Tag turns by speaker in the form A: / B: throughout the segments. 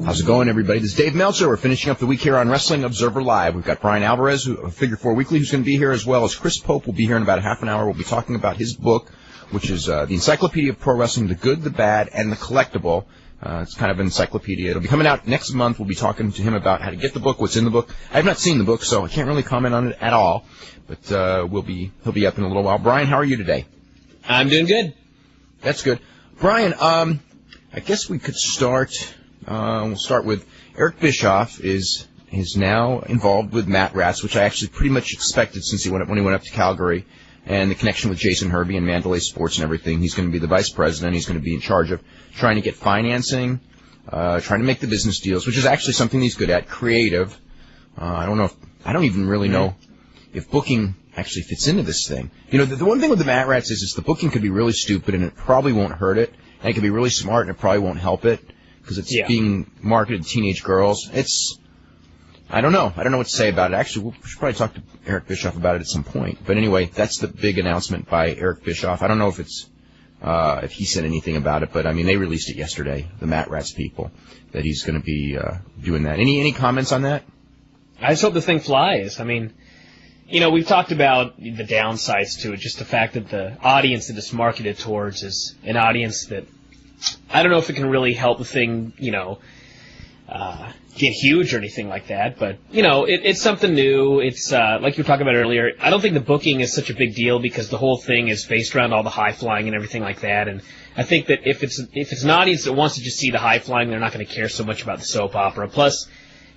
A: How's it going, everybody? This is Dave Meltzer. We're finishing up the week here on Wrestling Observer Live. We've got Bryan Alvarez, Figure 4 Weekly, who's going to be here, as well as Chris Pope will be here in about a half an hour. We'll be talking about his book, which is the Encyclopedia of Pro Wrestling, the Good, the Bad, and the Collectible. It's kind of an encyclopedia. It'll be coming out next month. We'll be talking to him about how to get the book, what's in the book. I have not seen the book, so I can't really comment on it at all. But he'll be up in a little while. Bryan, how are you today?
B: I'm doing good.
A: That's good. Bryan, I guess we could start. We'll start with Eric Bischoff is now involved with Mat Rats, which I actually pretty much expected since when he went up to Calgary, and the connection with Jason Hervey and Mandalay Sports and everything. He's going to be the vice president. He's going to be in charge of trying to get financing, trying to make the business deals, which is actually something he's good at. Creative. I don't even really know if booking actually fits into this thing. You know, the one thing with the Mat Rats is the booking could be really stupid and it probably won't hurt it, and it could be really smart and it probably won't help it because it's being marketed to teenage girls. I don't know. I don't know what to say about it. Actually, we should probably talk to Eric Bischoff about it at some point. But anyway, that's the big announcement by Eric Bischoff. I don't know if if he said anything about it, but I mean, they released it yesterday, the Mat Rats people, that he's going to be doing that. Any comments on that?
B: I just hope the thing flies. I mean, you know, we've talked about the downsides to it, just the fact that the audience that it's marketed towards is an audience that I don't know if it can really help the thing, you know, get huge or anything like that. But, you know, it's something new. It's like you were talking about earlier. I don't think the booking is such a big deal because the whole thing is based around all the high flying and everything like that. And I think that if it's an audience that wants to just see the high flying, they're not going to care so much about the soap opera. Plus,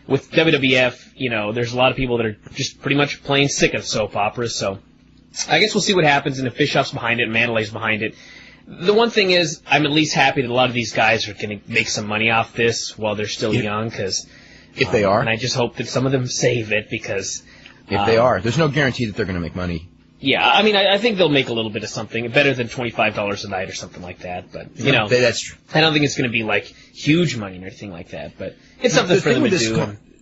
B: with WWF, you know, there's a lot of people that are just pretty much plain sick of soap operas. So I guess we'll see what happens, and if Bischoff's behind it and Mandelay's behind it. The one thing is, I'm at least happy that a lot of these guys are going to make some money off this while they're still young, because
A: if they are,
B: and I just hope that some of them save it, because
A: if they are, there's no guarantee that they're going to make money.
B: Yeah, I mean, I think they'll make a little bit of something, better than $25 a night or something like that. But you know,
A: that's true.
B: I don't think it's going to be like huge money or anything like that. But it's something for them to do.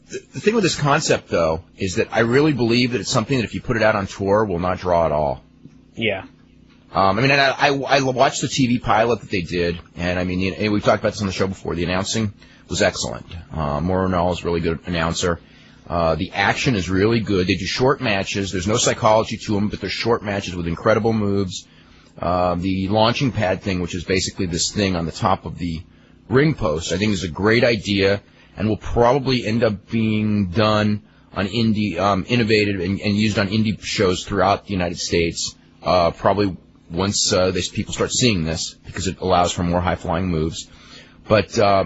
A: The thing with this concept, though, is that I really believe that it's something that if you put it out on tour, will not draw at all.
B: Yeah.
A: I mean, I watched the TV pilot that they did, and I mean, and we've talked about this on the show before. The announcing was excellent. Moronal is a really good announcer. The action is really good. They do short matches. There's no psychology to them, but they're short matches with incredible moves. The launching pad thing, which is basically this thing on the top of the ring post, I think is a great idea, and will probably end up being done on indie, innovated and used on indie shows throughout the United States. Probably once people start seeing this, because it allows for more high-flying moves. But I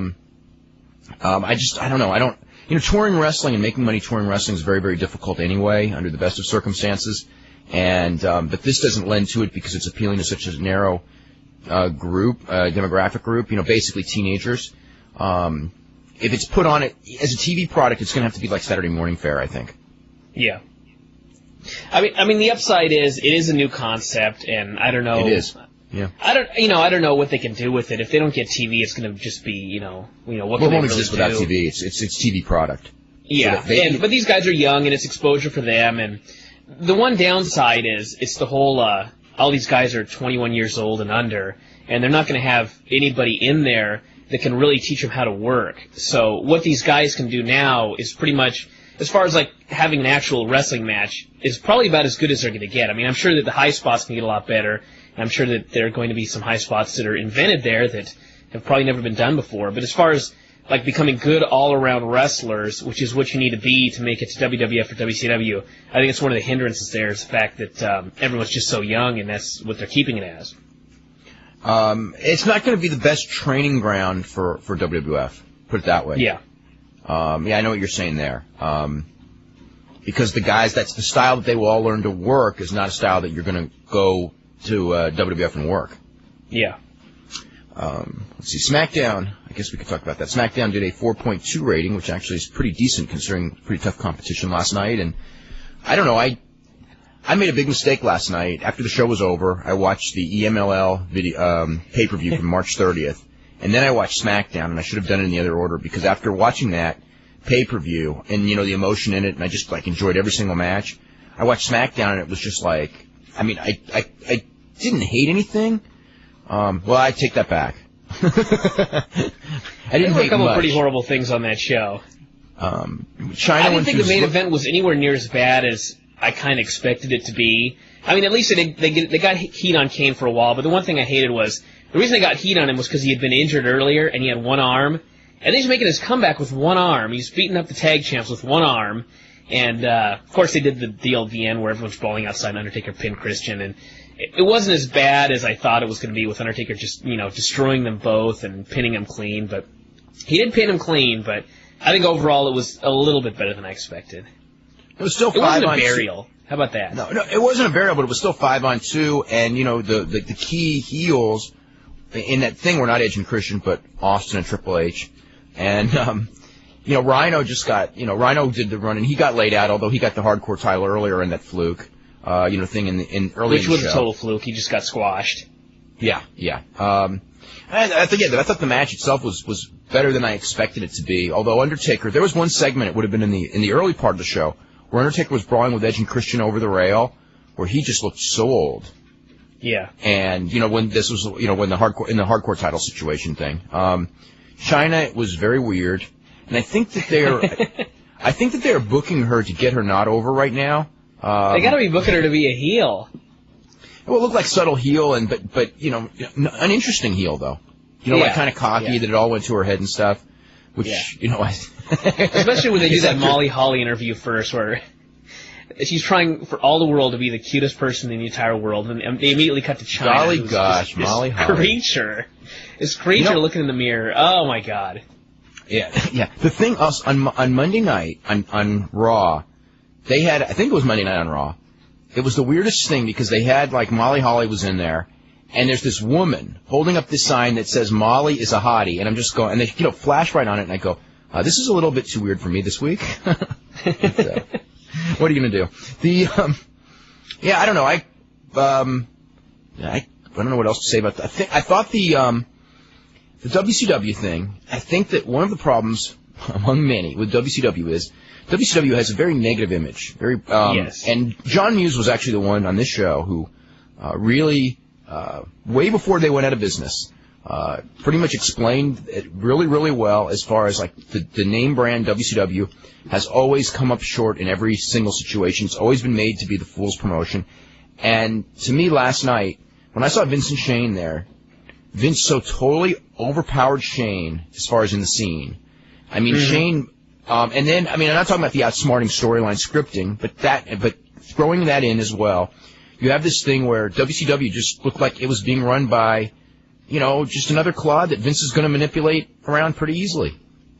A: don't know. You know, touring wrestling and making money touring wrestling is very, very difficult anyway, under the best of circumstances. And but this doesn't lend to it because it's appealing to such a narrow demographic group. You know, basically teenagers. If it's put on it as a TV product, it's going to have to be like Saturday Morning Fare, I think.
B: Yeah. I mean, the upside is it is a new concept, and I don't know.
A: It is. Yeah.
B: I don't know what they can do with it. If they don't get TV, it's going to just be, you know, what can they really do?
A: It won't exist without TV. It's TV product.
B: Yeah. So but these guys are young, and it's exposure for them. And the one downside is it's the whole all these guys are 21 years old and under, and they're not going to have anybody in there that can really teach them how to work. So what these guys can do now is pretty much, as far as like having an actual wrestling match, is probably about as good as they're going to get. I mean, I'm sure that the high spots can get a lot better, and I'm sure that there are going to be some high spots that are invented there that have probably never been done before. But as far as like becoming good all-around wrestlers, which is what you need to be to make it to WWF or WCW, I think it's one of the hindrances there is the fact that everyone's just so young, and that's what they're keeping it as.
A: It's not going to be the best training ground for WWF, put it that way.
B: Yeah.
A: I know what you're saying there. Because the guys, that's the style that they will all learn to work is not a style that you're going to go to WWF and work.
B: Yeah.
A: Let's see, SmackDown, I guess we could talk about that. SmackDown did a 4.2 rating, which actually is pretty decent considering pretty tough competition last night. And I don't know, I made a big mistake last night. After the show was over, I watched the EMLL video, pay-per-view from March 30th. And then I watched SmackDown, and I should have done it in the other order, because after watching that pay-per-view, and, you know, the emotion in it, and I just, like, enjoyed every single match, I watched SmackDown, and it was just like, I mean, I didn't hate anything. Well, I take that back. I didn't
B: there were a couple
A: much.
B: pretty horrible things on that show.
A: China.
B: I didn't think the main event was anywhere near as bad as I kind of expected it to be. I mean, at least they got heat on Kane for a while, but the one thing I hated was, the reason they got heat on him was because he had been injured earlier and he had one arm, and he's making his comeback with one arm. He's beating up the tag champs with one arm, and of course they did the deal at the end where everyone's brawling outside and Undertaker pinned Christian, and it wasn't as bad as I thought it was going to be with Undertaker just, destroying them both and pinning them clean, but he did pin him clean, but I think overall it was a little bit better than I expected.
A: It was still 5
B: on 2. It
A: on
B: wasn't a burial. How about that?
A: No, it wasn't a burial, but it was still 5 on 2, and, the key heels in that thing were not Edge and Christian, but Austin and Triple H. And, Rhino just got, Rhino did the run, and he got laid out, although he got the hardcore title earlier in that fluke, thing in early
B: Which
A: in the
B: was
A: show.
B: a total fluke. He just got squashed.
A: Yeah. And I thought the match itself was better than I expected it to be. Although Undertaker, there was one segment, it would have been in the early part of the show, where Undertaker was brawling with Edge and Christian over the rail, where he just looked so old.
B: Yeah.
A: And when this was, when the hardcore title situation thing, China was very weird, and I think that they're booking her to get her not over right now.
B: They got to be booking her to be a heel.
A: It will look like subtle heel, but an interesting heel though. Like kind of cocky that it all went to her head and stuff. Which
B: especially when they do that Molly Holly interview first, where she's trying for all the world to be the cutest person in the entire world, and they immediately cut to China.
A: Golly gosh, Molly Holly.
B: This creature looking in the mirror. Oh my God.
A: Yeah. The thing on Monday night on Raw, they had, I think it was Monday night on Raw. It was the weirdest thing because they had, like, Molly Holly was in there, and there's this woman holding up this sign that says Molly is a hottie, and I'm just going, and they, flash right on it, and I go, this is a little bit too weird for me this week. What are you going to do? I don't know. I don't know what else to say about that. I thought the WCW thing, I think that one of the problems among many with WCW is WCW has a very negative image.
B: Yes.
A: And John Muse was actually the one on this show who really, way before they went out of business, pretty much explained it really, really well as far as like the name brand WCW has always come up short in every single situation. It's always been made to be the fool's promotion. And to me last night, when I saw Vince and Shane there, Vince so totally overpowered Shane as far as in the scene. I mean, Shane... and then, I'm not talking about the outsmarting storyline scripting, but throwing that in as well, you have this thing where WCW just looked like it was being run by, just another clod that Vince is going to manipulate around pretty easily.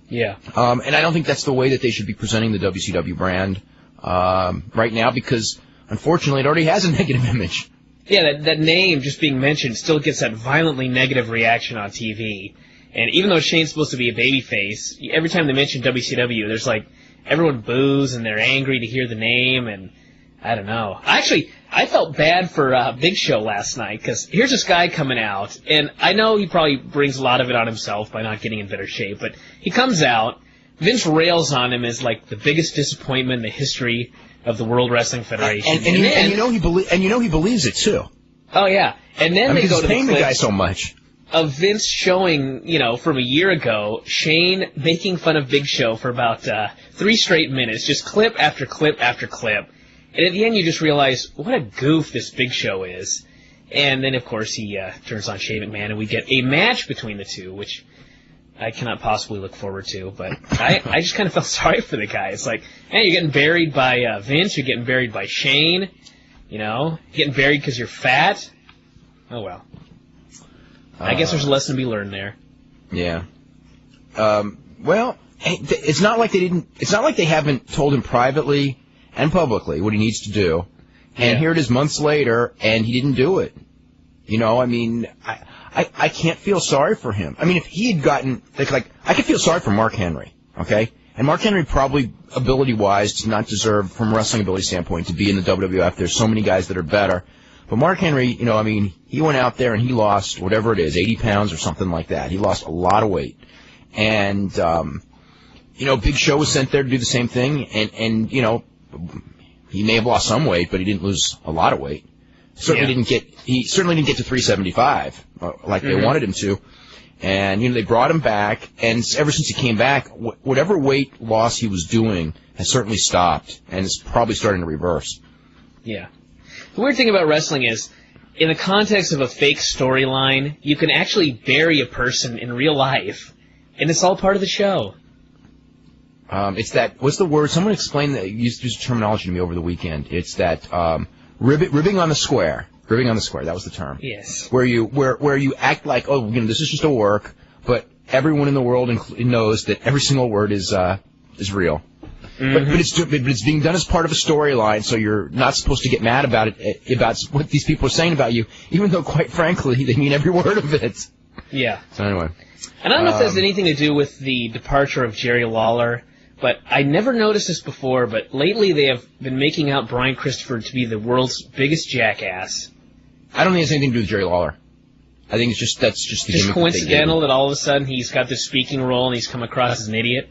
B: Yeah.
A: And I don't think that's the way that they should be presenting the WCW brand right now because, unfortunately, it already has a negative image.
B: Yeah, that name just being mentioned still gets that violently negative reaction on TV. And even though Shane's supposed to be a babyface, every time they mention WCW, there's like, everyone boos and they're angry to hear the name, and I don't know. I felt bad for Big Show last night, because here's this guy coming out, and I know he probably brings a lot of it on himself by not getting in better shape, but he comes out, Vince rails on him as like the biggest disappointment in the history of the World Wrestling Federation.
A: And he believes it too.
B: Oh yeah. And then they go to
A: the guy so much.
B: Of Vince showing, from a year ago, Shane making fun of Big Show for about 3 straight minutes, just clip after clip after clip. And at the end you just realize what a goof this Big Show is. And then, of course, he turns on Shane McMahon, and we get a match between the two, which I cannot possibly look forward to. But I just kind of felt sorry for the guy. It's like, hey, you're getting buried by Vince, you're getting buried by Shane, getting buried because you're fat. Oh, well. I guess there's a lesson to be learned there.
A: Yeah. Well, it's not like they haven't told him privately and publicly what he needs to do. And here it is months later, and he didn't do it. I can't feel sorry for him. If he had gotten, I could feel sorry for Mark Henry, okay? And Mark Henry probably, ability-wise, does not deserve, from a wrestling ability standpoint, to be in the WWF. There's so many guys that are better. But Mark Henry, he went out there and he lost whatever it is, 80 pounds or something like that. He lost a lot of weight. And, Big Show was sent there to do the same thing. And he may have lost some weight, but he didn't lose a lot of weight. He certainly didn't get to 375 like they wanted him to. And, they brought him back, and ever since he came back, whatever weight loss he was doing has certainly stopped, and it's probably starting to reverse.
B: Yeah. The weird thing about wrestling is, in the context of a fake storyline, you can actually bury a person in real life, and it's all part of the show.
A: It's that, what's the word? Someone explained that, used terminology to me over the weekend. It's that ribbing on the square. Ribbing on the square, that was the term.
B: Yes.
A: Where you act like, this is just a work, but everyone in the world knows that every single word is real. Mm-hmm. But it's being done as part of a storyline, so you're not supposed to get mad about it, about what these people are saying about you, even though, quite frankly, they mean every word of it.
B: Yeah.
A: So anyway.
B: And I don't know if this has anything to do with the departure of Jerry Lawler, but I never noticed this before, but lately they have been making out Bryan Christopher to be the world's biggest jackass. I
A: don't think it has anything to do with Jerry Lawler. I think that's just the
B: just coincidental that all of a sudden he's got this speaking role and he's come across as an idiot.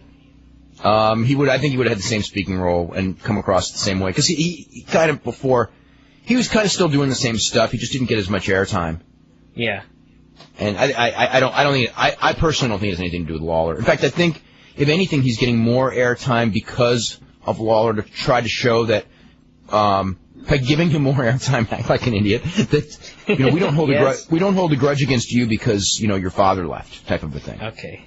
A: I think he would have had the same speaking role and come across the same way because he kind of before he was kind of still doing the same stuff. He just didn't get as much airtime.
B: Yeah.
A: And I personally don't think it has anything to do with Lawler. In fact, I think if anything, he's getting more airtime because of Lawler to try to show that. By giving him more airtime, act like an idiot. That we don't hold
B: yes.
A: we don't hold a grudge against you because your father left, type of a thing.
B: Okay,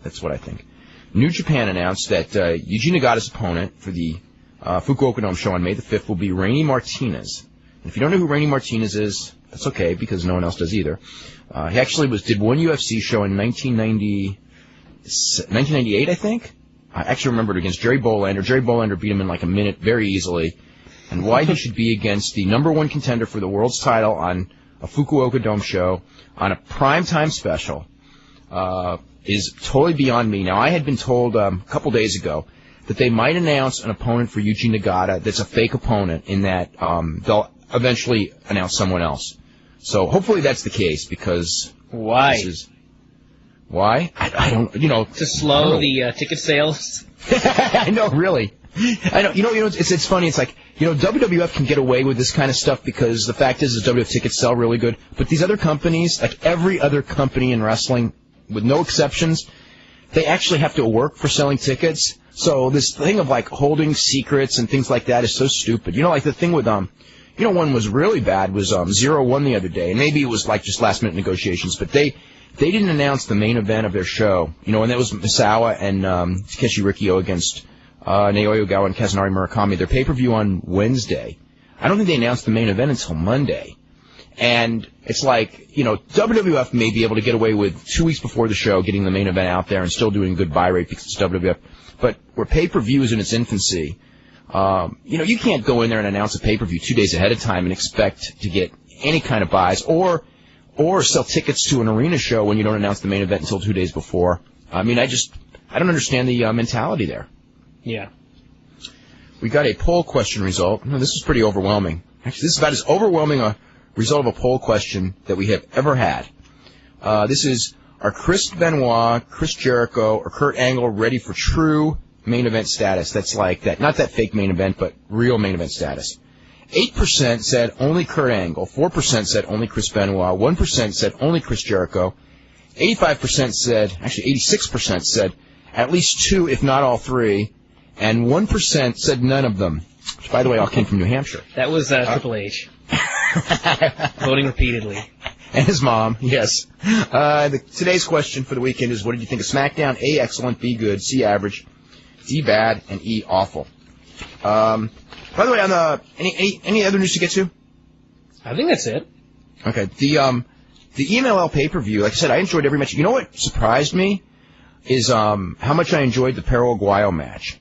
A: that's what I think. New Japan announced that Yuji Nagata's opponent for the Fukuoka Dome show on May the 5th will be Rainy Martinez. And if you don't know who Rainy Martinez is, that's okay because no one else does either. He actually did one UFC show in 1998, I think. I actually remember it against Jerry Bolander. Jerry Bolander beat him in like a minute very easily. And why he should be against the number one contender for the world's title on a Fukuoka Dome show on a primetime special is totally beyond me. Now, I had been told a couple days ago that they might announce an opponent for Yuji Nagata that's a fake opponent in that they'll eventually announce someone else. So hopefully that's the case because...
B: Why?
A: Why? I don't,
B: To slow the ticket sales?
A: I know, really. I know. It's funny. It's like, WWF can get away with this kind of stuff because the fact is WWF tickets sell really good. But these other companies, like every other company in wrestling, with no exceptions, they actually have to work for selling tickets. So this thing of like holding secrets and things like that is so stupid. Like the thing with one was really bad was 0-1 the other day, and maybe it was like just last minute negotiations, but they didn't announce the main event of their show. And that was Misawa and Takeshi Rikio against Naoya Ogawa and Kazunari Murakami, their pay-per-view on Wednesday. I don't think they announced the main event until Monday. And it's like, WWF may be able to get away with 2 weeks before the show getting the main event out there and still doing good buy rate because it's WWF. But where pay-per-view is in its infancy, you can't go in there and announce a pay-per-view 2 days ahead of time and expect to get any kind of buys or sell tickets to an arena show when you don't announce the main event until 2 days before. I don't understand the mentality there.
B: Yeah.
A: We got a poll question result. This is pretty overwhelming. Actually, this is about as overwhelming a result of a poll question that we have ever had. This is, are Chris Benoit, Chris Jericho, or Kurt Angle ready for true main event status? That's like that, not that fake main event, but real main event status. 8% said only Kurt Angle, 4% said only Chris Benoit, 1% said only Chris Jericho, 86% said at least two, if not all three, and 1% said none of them, which, by the way, all came from New Hampshire.
B: That was Triple H. Voting repeatedly.
A: And his mom, yes. Today's question for the weekend is, what did you think of SmackDown? A, excellent, B, good, C, average, D, bad, and E, awful. By the way, on any other news to get to?
B: I think that's it.
A: Okay. The EMLL pay-per-view, like I said, I enjoyed every match. You know what surprised me is how much I enjoyed the Perro Aguayo match.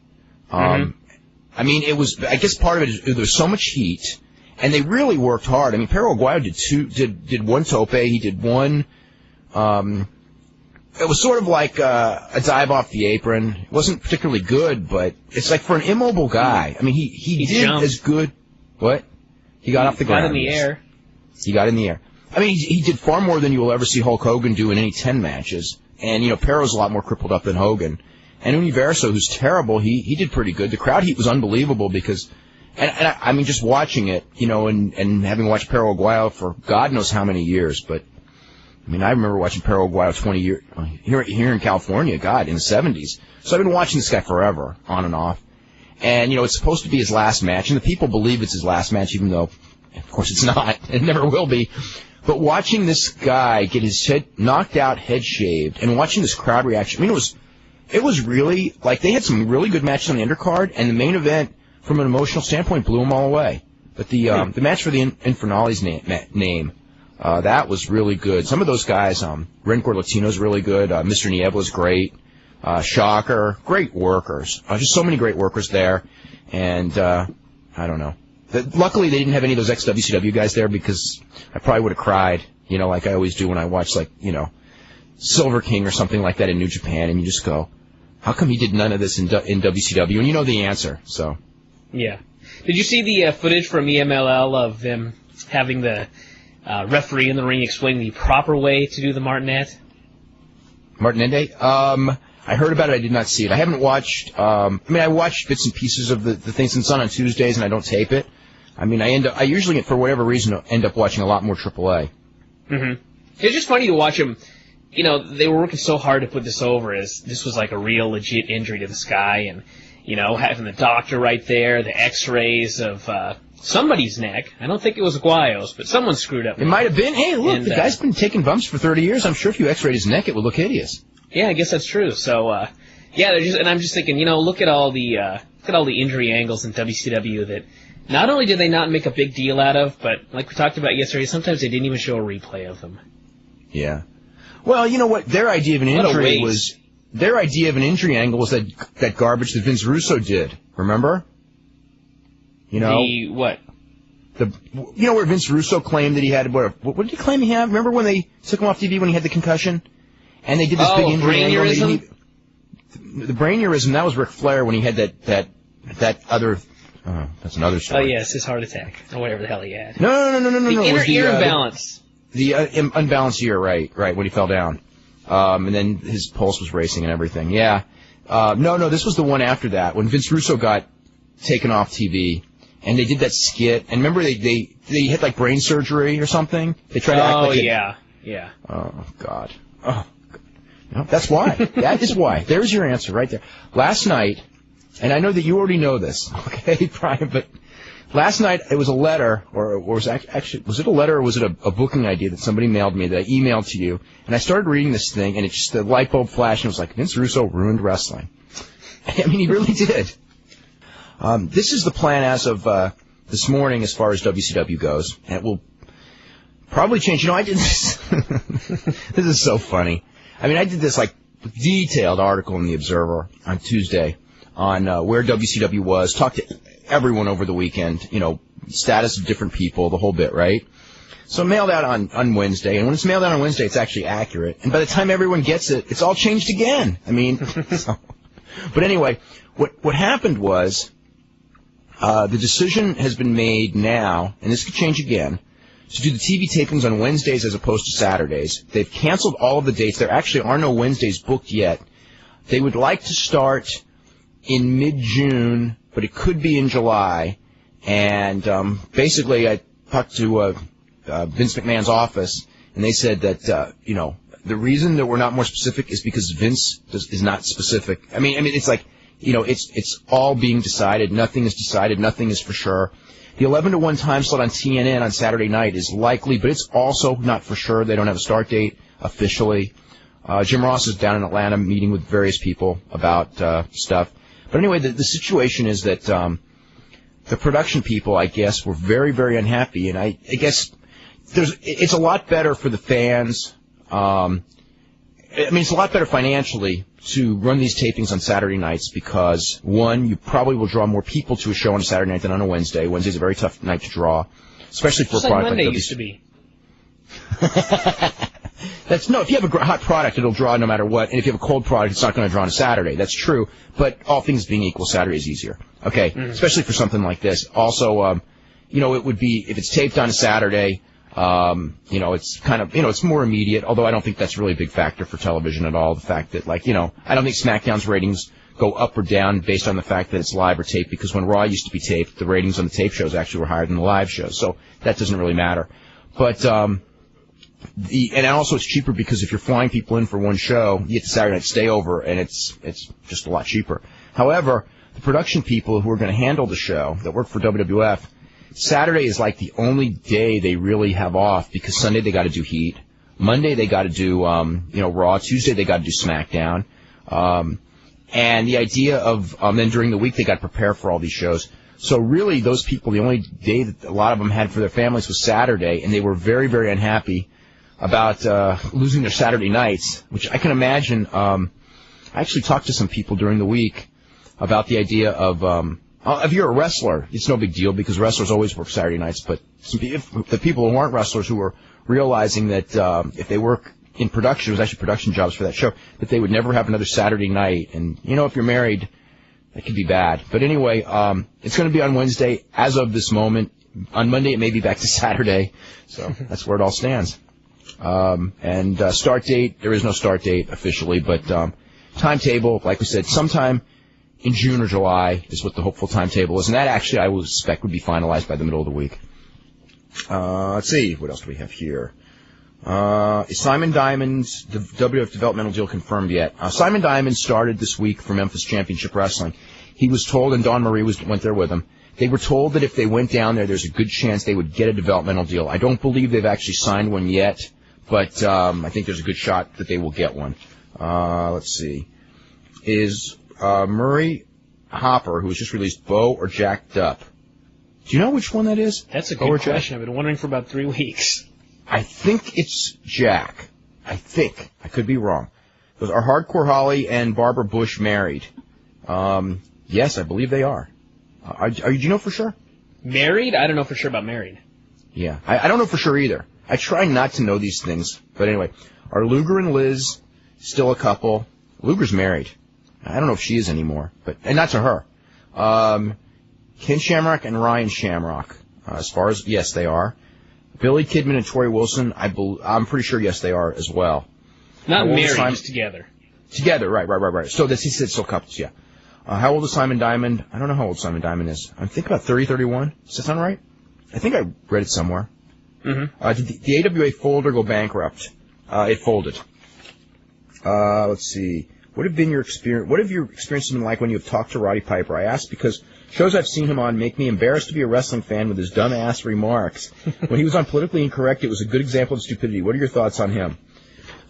A: I mean, it was, I guess part of it is there was so much heat, and they really worked hard. I mean, Perro Aguayo did one tope, he did one, it was sort of like a dive off the apron. It wasn't particularly good, but it's like for an immobile guy. I mean, he did
B: jumped.
A: as good. What? He got off the ground.
B: Got in the air.
A: He got in the air. I mean, he did far more than you will ever see Hulk Hogan do in any 10 matches. And, Perro's a lot more crippled up than Hogan. And Universo, who's terrible, he did pretty good. The crowd heat was unbelievable because, and I mean, just watching it, and having watched Perro Aguayo for God knows how many years, but I mean, I remember watching Perro Aguayo 20 years here in California, God, in the 70s. So I've been watching this guy forever, on and off. And, it's supposed to be his last match, and the people believe it's his last match, even though, of course, it's not. It never will be. But watching this guy get his head knocked out, head shaved, and watching this crowd reaction, I mean, it was really, like, they had some really good matches on the undercard, and the main event, from an emotional standpoint, blew them all away. But the match for the Infernale's name, that was really good. Some of those guys, Rencor Latino's really good. Mr. Niebla's great. Shocker, great workers. Just so many great workers there. And, I don't know. Luckily, they didn't have any of those ex-WCW guys there because I probably would have cried, like I always do when I watch, like, Silver King or something like that in New Japan, and you just go, how come he did none of this in WCW? And you know the answer, so. Yeah.
B: Did you see the footage from EMLL of them having the referee in the ring explain the proper way to do the Martinet?
A: Martinende? I heard about it. I did not see it. I haven't watched. I watched bits and pieces of the things. Since it's on Tuesdays, and I don't tape it. I mean, I usually, for whatever reason, end up watching a lot more AAA.
B: Mm-hmm. It's just funny to watch them. They were working so hard to put this over as this was like a real, legit injury to this guy, and having the doctor right there, the X-rays of somebody's neck. I don't think it was Aguayo's, but someone screwed up.
A: It might have been. Hey, look, the guy's been taking bumps for 30 years. I'm sure if you X-rayed his neck, it would look hideous.
B: Yeah, I guess that's true. So, and I'm just thinking, look at all the injury angles in WCW that not only did they not make a big deal out of, but like we talked about yesterday, sometimes they didn't even show a replay of them.
A: Yeah. Well, you know what? Their idea of an injury angle was that garbage that Vince Russo did. Remember?
B: The what?
A: Where Vince Russo claimed that he had what did he claim he had? Remember when they took him off TV when he had the concussion? And they did this big injury angle. The brainurism, that was Ric Flair when he had that other. That's another story.
B: Oh yes, his heart attack or whatever the hell he had.
A: No.
B: The inner ear imbalance.
A: The unbalanced ear, right, when he fell down, and then his pulse was racing and everything. Yeah. No, this was the one after that when Vince Russo got taken off TV, and they did that skit. And remember they had like brain surgery or something. They tried to act like
B: yeah.
A: Oh God. Oh. No, that's why. That is why. There's your answer right there. Last night, and I know that you already know this, okay, Bryan, but last night it was a letter, or was it a letter or was it a booking idea that somebody mailed me that I emailed to you, and I started reading this thing, and it just, the light bulb flashed, and it was like, Vince Russo ruined wrestling. I mean, he really did. This is the plan as of this morning as far as WCW goes, and it will probably change. I did this. This is so funny. I mean, I did this, like, detailed article in the Observer on Tuesday on where WCW was, talked to everyone over the weekend, status of different people, the whole bit, right? So mailed out on Wednesday, and when it's mailed out on Wednesday, it's actually accurate. And by the time everyone gets it, it's all changed again. I mean, but anyway, what happened was the decision has been made now, and this could change again, to do the TV tapings on Wednesdays as opposed to Saturdays. They've canceled all of the dates. There actually are no Wednesdays booked yet. They would like to start in mid-June, but it could be in July. And basically, I talked to Vince McMahon's office, and they said that, the reason that we're not more specific is because Vince is not specific. I mean, it's like, it's all being decided. Nothing is decided. Nothing is for sure. The 11 to 1 time slot on TNN on Saturday night is likely, but it's also not for sure. They don't have a start date officially. Jim Ross is down in Atlanta meeting with various people about stuff. But anyway, the situation is that the production people, I guess, were very, very unhappy, and I guess it's a lot better for the fans. It's a lot better financially to run these tapings on Saturday nights because, one, you probably will draw more people to a show on a Saturday night than on a Wednesday. Wednesday's a very tough night to draw, especially for
B: just
A: a product
B: like Monday
A: like
B: used to be.
A: If you have a hot product, it'll draw no matter what, and if you have a cold product, it's not going to draw on a Saturday. That's true, but all things being equal, Saturday is easier. Okay, especially for something like this. Also, it would be, if it's taped on a Saturday, it's kind of, it's more immediate, although I don't think that's really a big factor for television at all. The fact that, I don't think SmackDown's ratings go up or down based on the fact that it's live or taped, because when Raw used to be taped, the ratings on the tape shows actually were higher than the live shows, so that doesn't really matter. But, and also it's cheaper because if you're flying people in for one show, you get the Saturday night stay over, and it's just a lot cheaper. However, the production people who are going to handle the show that work for WWF, Saturday is like the only day they really have off because Sunday they got to do Heat, Monday they got to do Raw, Tuesday they got to do SmackDown, and the idea of then during the week they got to prepare for all these shows. So really, those people, the only day that a lot of them had for their families was Saturday, and they were very, very unhappy about losing their Saturday nights, which I can imagine. I actually talked to some people during the week about the idea of if you're a wrestler, it's no big deal because wrestlers always work Saturday nights, but the people who aren't wrestlers who were realizing that if they work in production, it was actually production jobs for that show, that they would never have another Saturday night. And, if you're married, that could be bad. But anyway, it's going to be on Wednesday as of this moment. On Monday, it may be back to Saturday. So that's where it all stands. And start date, there is no start date officially, but timetable, like we said, sometime in June or July is what the hopeful timetable is. And that actually, I would suspect, would be finalized by the middle of the week. Let's see. What else do we have here? Is Simon Diamond's WWF developmental deal confirmed yet? Simon Diamond started this week for Memphis Championship Wrestling. He was told, and Dawn Marie went there with him, they were told that if they went down there, there's a good chance they would get a developmental deal. I don't believe they've actually signed one yet, but I think there's a good shot that they will get one. Let's see. Is Murray Hopper, who was just released, Bo or jacked up? Do you know which one that is?
B: That's a good question. I've been wondering for about 3 weeks.
A: I think it's Jack. I think. I could be wrong. Are Hardcore Holly and Barbara Bush married? Yes, I believe they are. Do you know for sure?
B: Married? I don't know for sure about married.
A: Yeah, I don't know for sure either. I try not to know these things. But anyway, are Luger and Liz still a couple? Luger's married. I don't know if she is anymore, and not to her. Ken Shamrock and Ryan Shamrock. As far as, yes, they are. Billy Kidman and Tori Wilson, I'm pretty sure, yes, they are as well.
B: Not married, just together.
A: Together, right. So he said still couples, yeah. How old is Simon Diamond? I don't know how old Simon Diamond is. I think about 30, 31. Does that sound right? I think I read it somewhere.
B: Mm-hmm.
A: Did the AWA fold or go bankrupt? It folded. Let's see. What have your experiences been like when you have talked to Roddy Piper? I asked because shows I've seen him on make me embarrassed to be a wrestling fan with his dumb-ass remarks. When he was on Politically Incorrect, it was a good example of stupidity. What are your thoughts on him?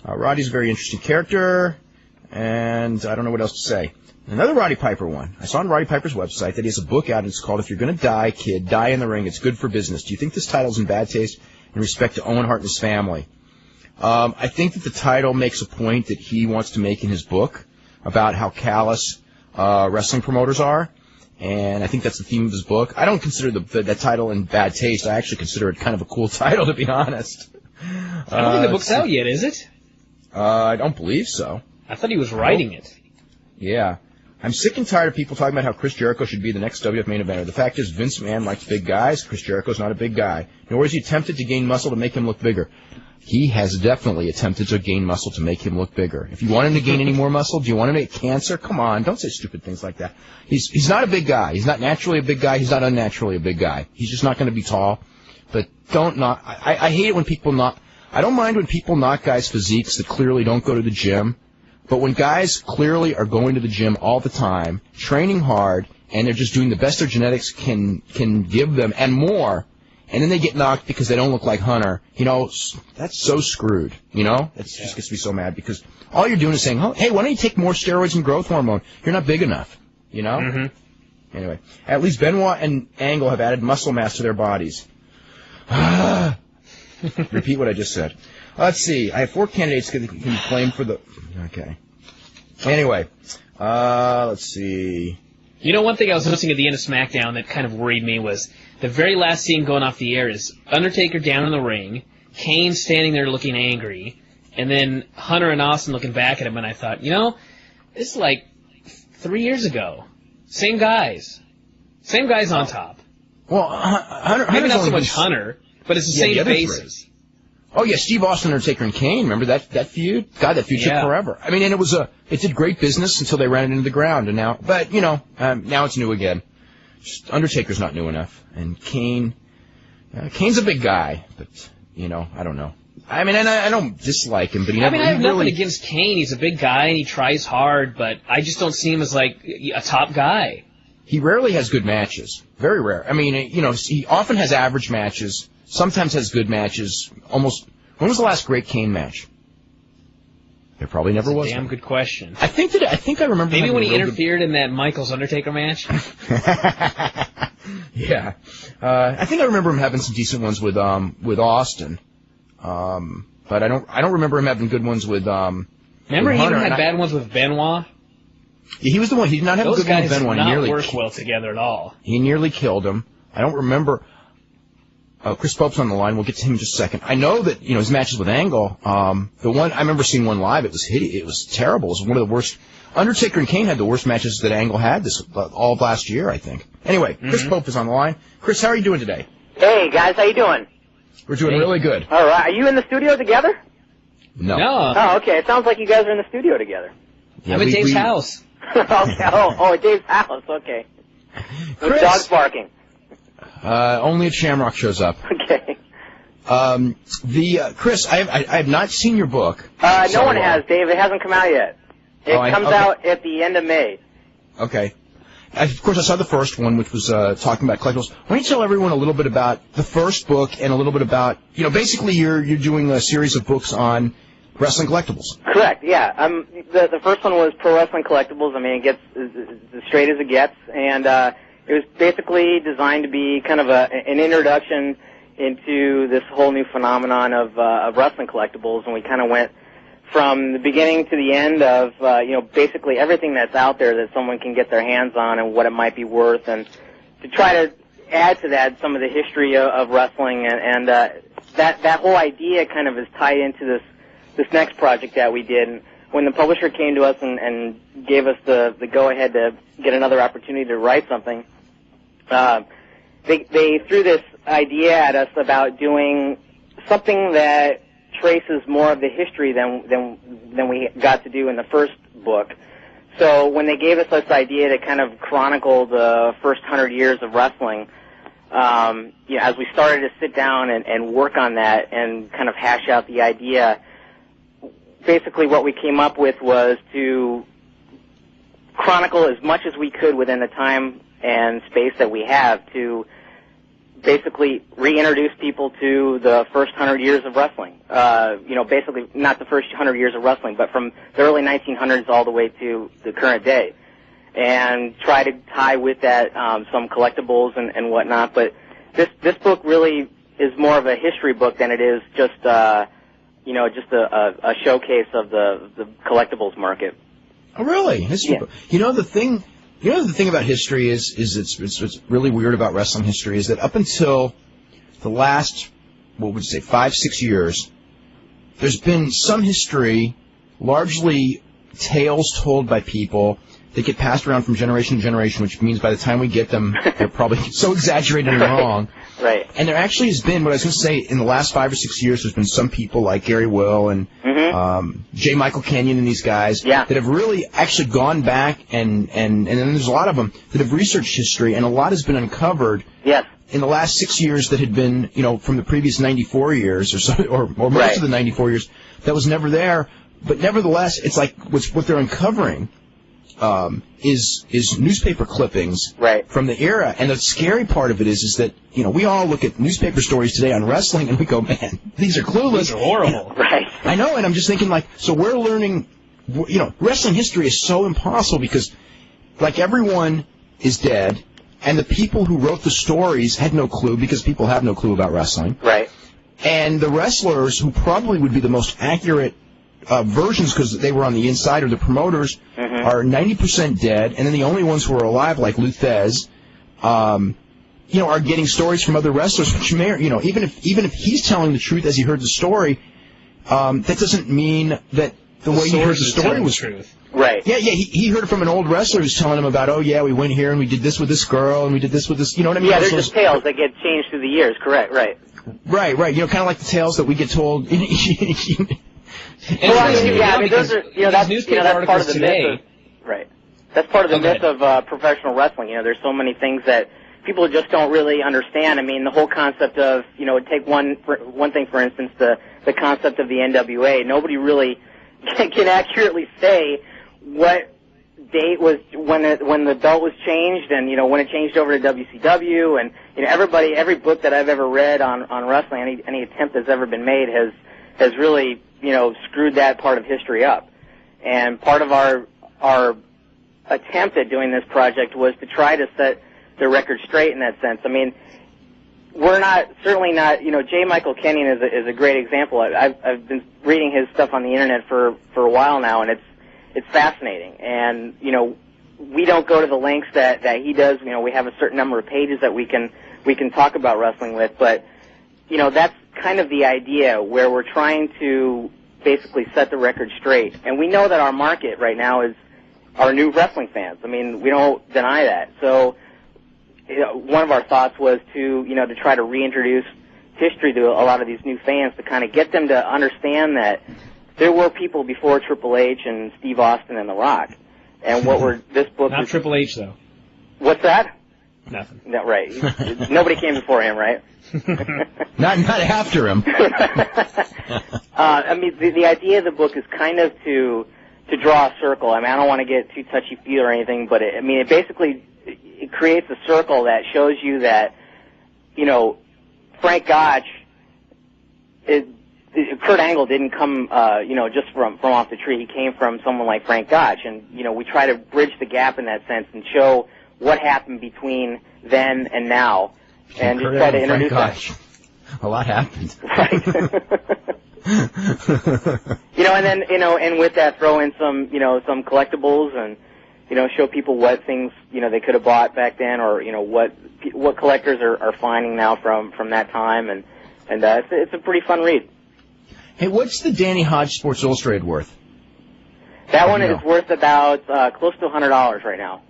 A: Roddy's a very interesting character, and I don't know what else to say. Another Roddy Piper one. I saw on Roddy Piper's website that he has a book out, and it's called If You're Gonna Die, Kid, Die in the Ring. It's good for business. Do you think this title's in bad taste in respect to Owen Hart and his family? I think that the title makes a point that he wants to make in his book about how callous wrestling promoters are, and I think that's the theme of his book. I don't consider that title in bad taste. I actually consider it kind of a cool title, to be honest.
B: I don't think the book's out yet, is it?
A: I don't believe so.
B: I thought he was writing it.
A: Yeah. I'm sick and tired of people talking about how Chris Jericho should be the next WWF main eventer. The fact is, Vince McMahon likes big guys. Chris Jericho's not a big guy. Nor is he attempted to gain muscle to make him look bigger. He has definitely attempted to gain muscle to make him look bigger. If you want him to gain any more muscle, do you want him to get cancer? Come on, don't say stupid things like that. He's not a big guy. He's not naturally a big guy. He's not unnaturally a big guy. He's just not going to be tall. But don't knock. I hate it when people knock. I don't mind when people knock guys' physiques that clearly don't go to the gym. But when guys clearly are going to the gym all the time, training hard, and they're just doing the best their genetics can give them and more, and then they get knocked because they don't look like Hunter, that's so screwed, It just gets me so mad because all you're doing is saying, oh, hey, why don't you take more steroids and growth hormone? You're not big enough,
B: Mm-hmm.
A: Anyway, at least Benoit and Angle have added muscle mass to their bodies. Repeat what I just said. Let's see. I have 4 candidates that can be claimed for the... Okay. Anyway, let's see.
B: One thing I was listening at the end of SmackDown that kind of worried me was the very last scene going off the air is Undertaker down in the ring, Kane standing there looking angry, and then Hunter and Austin looking back at him, and I thought, this is like 3 years ago. Same guys. Same guys on top.
A: Well, Hunter...
B: Maybe not so much Hunter, but it's the same faces.
A: Oh, yeah, Steve Austin, Undertaker, and Kane. Remember that feud? God, that feud took forever. I mean, and it did great business until they ran it into the ground, and now it's new again. Just, Undertaker's not new enough. And Kane's a big guy, but, I don't know. I mean, and I don't dislike him, but he never.
B: I have nothing
A: really...
B: against Kane. He's a big guy and he tries hard, but I just don't see him as like a top guy.
A: He rarely has good matches. Very rare. I mean, he often has average matches. Sometimes has good matches. Almost. When was the last great Kane match? There probably never was.
B: Damn good question.
A: I think I remember.
B: Maybe when he interfered in that Michaels Undertaker match.
A: Yeah, I think I remember him having some decent ones with Austin, but I don't remember him having good ones with.
B: Remember,
A: with
B: he
A: Hunter,
B: even had bad ones with Benoit.
A: Yeah, he was the one. He did not have
B: Those
A: a good one with Benoit.
B: Those guys did not work well together at all.
A: He nearly killed him. I don't remember. Chris Pope's on the line. We'll get to him in just a second. I know that his matches with Angle. The one I remember seeing one live. It was hideous. It was terrible. It was one of the worst. Undertaker and Kane had the worst matches that Angle had all of last year, I think. Anyway, Chris Pope is on the line. Chris, how are you doing today?
C: Hey guys, how you doing?
A: We're doing really good.
C: All right, are you in the studio together?
A: No.
C: Oh, okay. It sounds like you guys are in the studio together.
A: Yeah,
B: I'm at Dave's house.
C: Okay. Oh, at Dave's house. Okay.
A: Chris,
C: dogs barking.
A: Only if Shamrock shows up.
C: Okay.
A: Chris, I have not seen your book.
C: No one has, Dave. It hasn't come out yet. It comes out at the end of May.
A: Okay. Of course, I saw the first one, which was talking about collectibles. Why don't you tell everyone a little bit about the first book and a little bit about, basically you're doing a series of books on wrestling collectibles.
C: Correct, yeah. The first one was Pro Wrestling Collectibles. I mean, it gets as straight as it gets, and it was basically designed to be kind of an introduction into this whole new phenomenon of wrestling collectibles, and we kind of went from the beginning to the end of, basically everything that's out there that someone can get their hands on and what it might be worth, and to try to add to that some of the history of wrestling, and that whole idea kind of is tied into this next project that we did. And when the publisher came to us and gave us the go-ahead to get another opportunity to write something, they threw this idea at us about doing something that traces more of the history than we got to do in the first book. So when they gave us this idea to kind of chronicle the first 100 years of wrestling, as we started to sit down and work on that and kind of hash out the idea, basically what we came up with was to chronicle as much as we could within the time and space that we have to basically reintroduce people to the first 100 years of wrestling. Basically not the first 100 years of wrestling, but from the early 1900s all the way to the current day, and try to tie with that some collectibles and whatnot. But this book really is more of a history book than it is just a showcase of the collectibles market.
A: Oh, really?
C: Yeah.
A: The thing about history is it's really weird about wrestling history is that up until the last, 5-6 years, there's been some history, largely tales told by people that get passed around from generation to generation, which means by the time we get them, they're probably so exaggerated and wrong.
C: Right.
A: And there actually has been, what I was going to say, in the last 5 or 6 years, there's been some people like Gary Will and J. Michael Kenyon and these guys that have really actually gone back, and then there's a lot of them that have researched history, and a lot has been uncovered in the last 6 years that had been, from the previous 94 years or so, or most of the 94 years, that was never there. But nevertheless, it's like what they're uncovering is newspaper clippings from the era. And the scary part of it is that, we all look at newspaper stories today on wrestling and we go, man, these are clueless.
B: These are horrible.
C: Right.
A: I know, and I'm just thinking, so we're learning, wrestling history is so impossible because, everyone is dead, and the people who wrote the stories had no clue because people have no clue about wrestling.
C: Right.
A: And the wrestlers who probably would be the most accurate versions because they were on the inside, or the promoters, are 90% dead, and then the only ones who are alive, like Lou Thez, are getting stories from other wrestlers, which may, even if he's telling the truth as he heard the story, that doesn't mean that the way he heard the story was
B: truth.
C: Right.
A: Yeah, he heard it from an old wrestler who's telling him about, we went here and we did this with this girl and we did this with this, you know what I mean?
C: Yeah, they're just tales that get changed through the years, correct, right.
A: Right, kind of like the tales that we get told.
C: Those are, that's part of the myth. Right. That's part of the myth of professional wrestling. There's so many things that people just don't really understand. I mean, the whole concept of, take one thing, for instance, the concept of the NWA. Nobody really can accurately say what date was when the belt was changed, and when it changed over to WCW, and every book that I've ever read on wrestling, any attempt that's ever been made has really screwed that part of history up. And part of our attempt at doing this project was to try to set the record straight in that sense. I mean, we're certainly not, J. Michael Kenyon is a great example. I've been reading his stuff on the internet for a while now, and it's fascinating. And, we don't go to the lengths that he does. We have a certain number of pages that we can talk about wrestling with, but, that's kind of the idea, where we're trying to basically set the record straight. And we know that our market right now is our new wrestling fans. I mean, we don't deny that. So, one of our thoughts was to try to reintroduce history to a lot of these new fans, to kind of get them to understand that there were people before Triple H and Steve Austin and The Rock. And this book
B: Not Triple H, though.
C: What's that?
B: Nothing.
C: No, right. Nobody came before him, right?
A: Not after him.
C: I mean, the idea of the book is kind of to draw a circle. I mean, I don't want to get too touchy-feely or anything, but it basically it creates a circle that shows you that, Frank Gotch, Kurt Angle didn't come, just from off the tree. He came from someone like Frank Gotch, and we try to bridge the gap in that sense and show what happened between then and now, and just try to introduce that.
A: A lot happened.
C: Right. And then and with that, throw in some collectibles, and show people what things they could have bought back then, or what collectors are finding now from that time, and it's a pretty fun read.
A: Hey, what's the Danny Hodge Sports Illustrated worth?
C: That one is worth about close to $100 right now.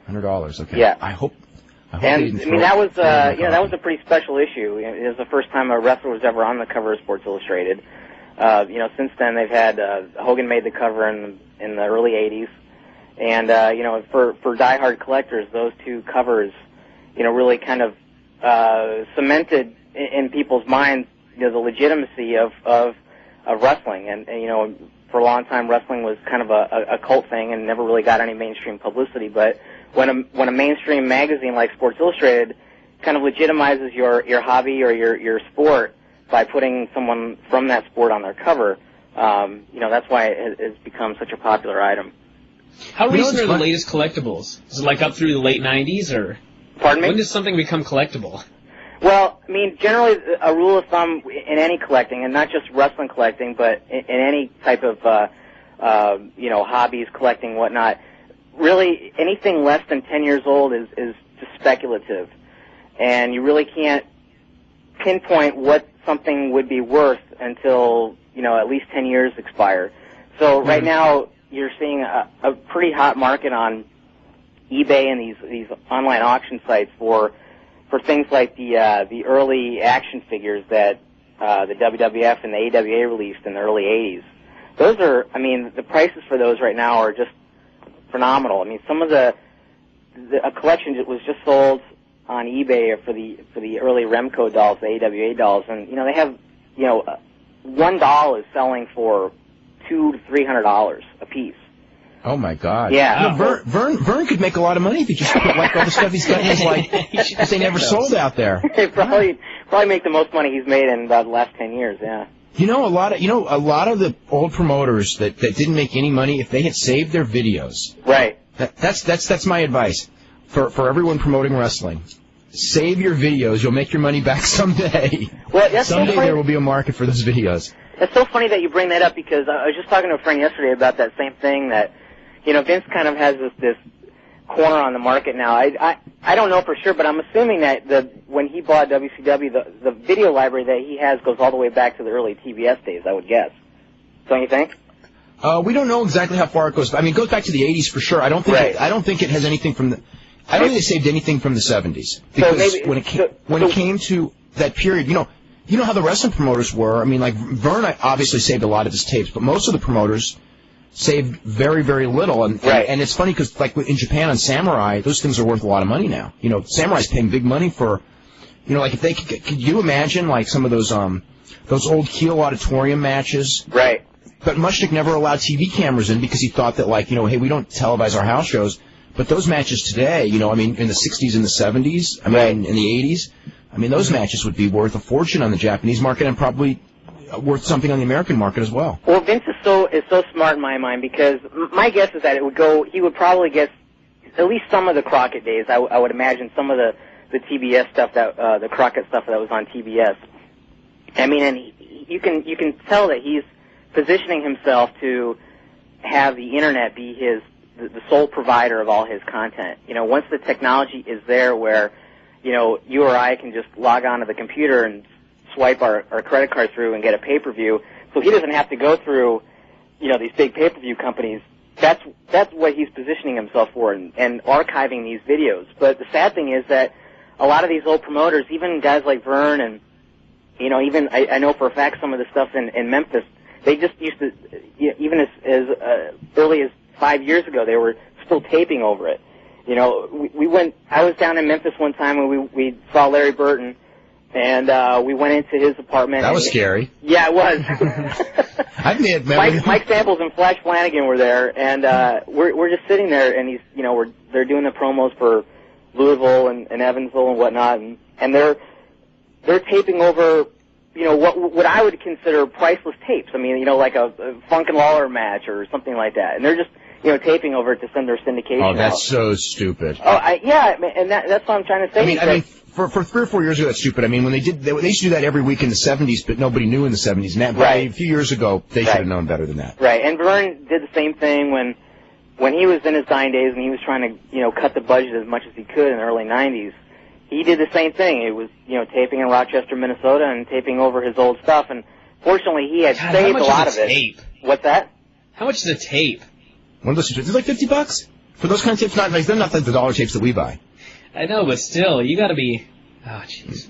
A: $100, okay.
C: Yeah.
A: I hope.
C: And I mean, that was that was a pretty special issue. It was the first time a wrestler was ever on the cover of Sports Illustrated. Since then they've had Hogan made the cover in the early '80s, and for diehard collectors, those two covers, really kind of cemented in people's minds the legitimacy of wrestling, and for a long time wrestling was kind of a cult thing and never really got any mainstream publicity, but when a mainstream magazine like Sports Illustrated kind of legitimizes your hobby or your sport by putting someone from that sport on their cover, that's why it has become such a popular item.
B: How recent are the latest collectibles? Is it like up through the late 90s, or?
C: Pardon me?
B: When does something become collectible?
C: Well, I mean, generally a rule of thumb in any collecting, and not just wrestling collecting, but in any type of hobbies, collecting, whatnot, really anything less than 10 years old is just speculative, and you really can't pinpoint what something would be worth until at least 10 years expire. So right now you're seeing a pretty hot market on eBay and these online auction sites for things like the early action figures that the WWF and the AWA released in the early 80s. Those are, I mean, the prices for those right now are just phenomenal. I mean, some of a collection that was just sold on eBay for the early Remco dolls, the AWA dolls, and they have $1 is selling for $200 to $300 a piece.
A: Oh my God!
C: Yeah,
A: Vern could make a lot of money if he just put like all the stuff he's got in his because they never sold out there.
C: He'd probably make the most money he's made in about the last 10 years. Yeah.
A: A lot of the old promoters that didn't make any money, if they had saved their videos.
C: Right.
A: That's my advice for everyone promoting wrestling. Save your videos. You'll make your money back someday.
C: Well,
A: someday there will be a market for those videos.
C: It's so funny that you bring that up, because I was just talking to a friend yesterday about that same thing, that Vince kind of has this corner on the market now. I don't know for sure, but I'm assuming that when he bought WCW, the video library that he has goes all the way back to the early TBS days, I would guess. Don't you think?
A: We don't know exactly how far it goes. I mean, it goes back to the 80s for sure. I don't think it has anything from the. I don't think they saved anything from the 70s, because when it came to that period, you know how the wrestling promoters were. I mean, like Vern obviously saved a lot of his tapes, but most of the promoters saved very, very little. And it's funny because, like, in Japan on Samurai, those things are worth a lot of money now. You know, Samurai's paying big money for, you know, like, if they could you imagine, like, some of those old Kiel Auditorium matches?
C: Right.
A: But Mushnick never allowed TV cameras in because he thought that, like, you know, hey, we don't televise our house shows. But those matches today, you know, I mean, in the 60s and the 70s, I mean, in the 80s, I mean, those matches would be worth a fortune on the Japanese market and probably worth something on the American market as well.
C: Well, Vince is so smart in my mind, because my guess is that he would probably get at least some of the Crockett days. I would imagine some of the TBS stuff, the Crockett stuff that was on TBS. I mean, and you can tell that he's positioning himself to have the internet be the sole provider of all his content. You know, once the technology is there where, you know, you or I can just log onto the computer and swipe our credit card through and get a pay-per-view, so he doesn't have to go through, you know, these big pay-per-view companies. That's what he's positioning himself for, and archiving these videos. But the sad thing is that a lot of these old promoters, even guys like Vern, and, you know, even I know for a fact some of the stuff in Memphis, they just used to, even as early as 5 years ago, they were still taping over it. You know, I was down in Memphis one time and we saw Larry Burton, and we went into his apartment.
A: That was scary.
C: Yeah, it was.
A: I may have met
C: Mike Samples and Flash Flanagan were there, and we're just sitting there, and they're doing the promos for Louisville and Evansville and whatnot, and they're taping over, you know, what I would consider priceless tapes. I mean, you know, like a Funk and Lawler match or something like that, and they're just, you know, taping over it to send their syndication.
A: Oh, that's so stupid.
C: Oh, yeah, and that's what I'm trying to say.
A: I mean, for 3 or 4 years ago, that's stupid. I mean, when they used to do that every week in the 70s, but nobody knew in the 70s. And a few years ago, they should have known better than that.
C: Right, and Vern did the same thing when he was in his dying days and he was trying to, you know, cut the budget as much as he could in the early 90s. He did the same thing. It was, you know, taping in Rochester, Minnesota, and taping over his old stuff. And fortunately, he had saved a lot of it.
B: Tape?
C: What's that?
B: How much is a tape?
A: One of those tapes, it's like $50 for those kind of tapes. They're not like the dollar tapes that we buy.
B: I know, but still, you got to be. Oh, jeez.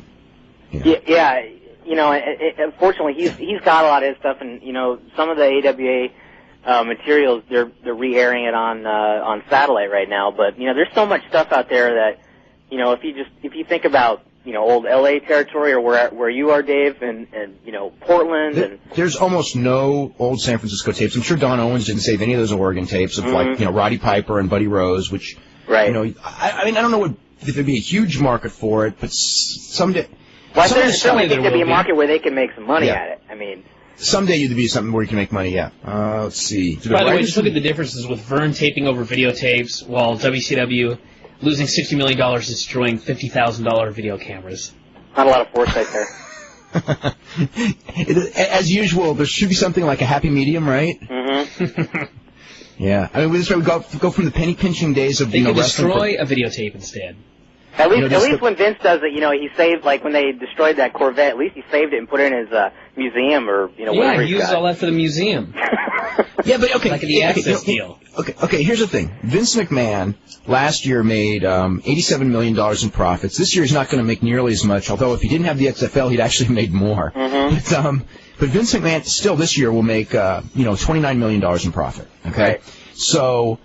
C: Yeah, you know, unfortunately, he's got a lot of his stuff, and, you know, some of the AWA materials, they're re-airing it on satellite right now. But, you know, there's so much stuff out there that, you know, if you think about, you know, old LA territory or where you are, Dave, and you know, Portland,
A: there's almost no old San Francisco tapes. I'm sure Don Owens didn't save any of those Oregon tapes of like, you know, Roddy Piper and Buddy Rose, which, you know, I mean, I don't know if there'd be a huge market for it, but someday.
C: Well, I certainly think there'd be a market where they can make some money at it. I mean,
A: someday there'd be something where you can make money. Yeah. Let's see.
B: By the way, just look at the differences with Vern taping over videotapes while WCW losing $60 million, destroying $50,000 video cameras.
C: Not a lot of foresight there.
A: As usual, there should be something like a happy medium, right?
C: Mm-hmm.
A: Yeah. I mean, we go from the penny pinching days of,
B: they can
A: wrestling.
B: Destroy a videotape instead.
C: At least when Vince does it, you know, he saved, like when they destroyed that Corvette, at least he saved it and put it in his museum or, you know, whatever
B: he used all that for the museum.
A: Yeah, but okay.
B: Like the access deal.
A: Okay, here's the thing. Vince McMahon last year made $87 million in profits. This year he's not going to make nearly as much, although if he didn't have the XFL, he'd actually made more.
C: Mm-hmm.
A: But Vince McMahon still this year will make, $29 million in profit. Okay?
C: Right.
A: So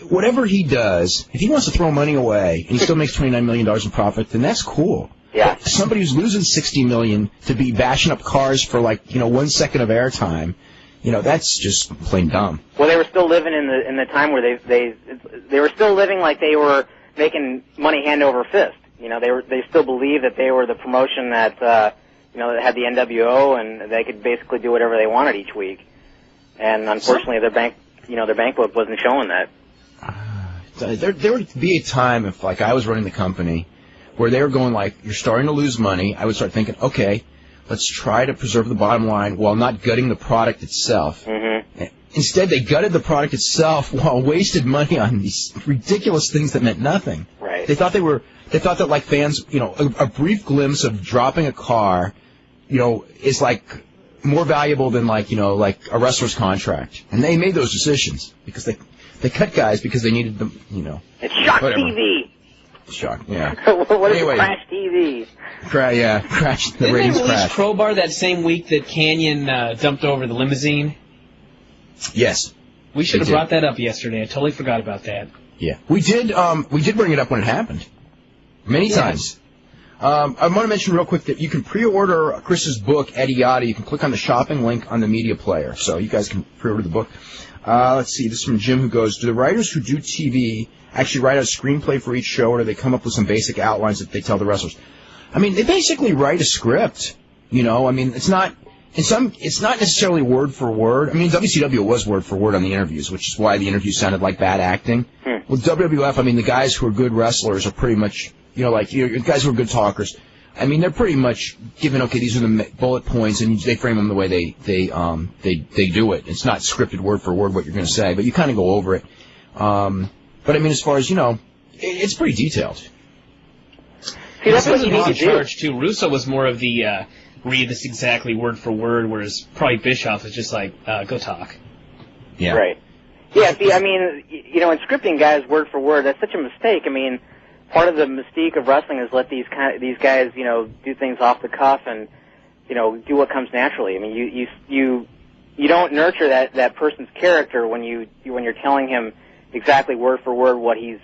A: whatever he does, if he wants to throw money away and he still makes $29 million in profit, then that's cool.
C: Yeah.
A: Somebody who's losing $60 million to be bashing up cars for 1 second of airtime, you know, that's just plain dumb.
C: Well, they were still living in the time where they were still living like they were making money hand over fist. You know, they still believed that they were the promotion that that had the NWO and they could basically do whatever they wanted each week. And unfortunately, their bank book wasn't showing that.
A: There would be a time if, I was running the company where they were going you're starting to lose money. I would start thinking, okay, let's try to preserve the bottom line while not gutting the product itself.
C: Mm-hmm.
A: Instead, they gutted the product itself while wasted money on these ridiculous things that meant nothing.
C: Right.
A: They thought that fans, a brief glimpse of dropping a car, is more valuable than a wrestler's contract. And they made those decisions because they cut guys because they needed them,
C: It's Shock
A: whatever.
C: TV.
A: Shock, yeah.
C: What is
A: Anyway.
C: Crash TV?
A: Crash. The
B: Didn't they
A: ratings
B: release
A: crashed.
B: Crowbar that same week that Canyon dumped over the limousine?
A: Yes.
B: We should have brought that up yesterday. I totally forgot about that.
A: Yeah, we did bring it up when it happened. Many times. I want to mention real quick that you can pre-order Chris's book, Eddie Yada. You can click on the shopping link on the media player, so you guys can pre-order the book. Let's see, this is from Jim, who goes, do the writers who do TV actually write out a screenplay for each show, or do they come up with some basic outlines that they tell the wrestlers? I mean, they basically write a script, you know. I mean, it's not necessarily word for word. I mean, WCW was word for word on the interviews, which is why the interviews sounded like bad acting. With WWF, I mean, the guys who are good wrestlers are pretty much, you know, like, you know, guys who are good talkers. I mean, they're pretty much given, okay, these are the bullet points, and they frame them the way they do it. It's not scripted word for word what you're going to say, but you kind of go over it. But I mean, as far as, you know, it's pretty detailed.
C: See, that's what you need to do.
B: Charge too. Russo was more of the read this exactly word for word, whereas probably Bischoff is just like go talk.
A: Yeah.
C: Right. Yeah. See, I mean, you know, in scripting guys word for word, that's such a mistake. I mean, part of the mystique of wrestling is let these guys, you know, do things off the cuff and, you know, do what comes naturally. I mean, you don't nurture that person's character when you're telling him exactly word for word what he's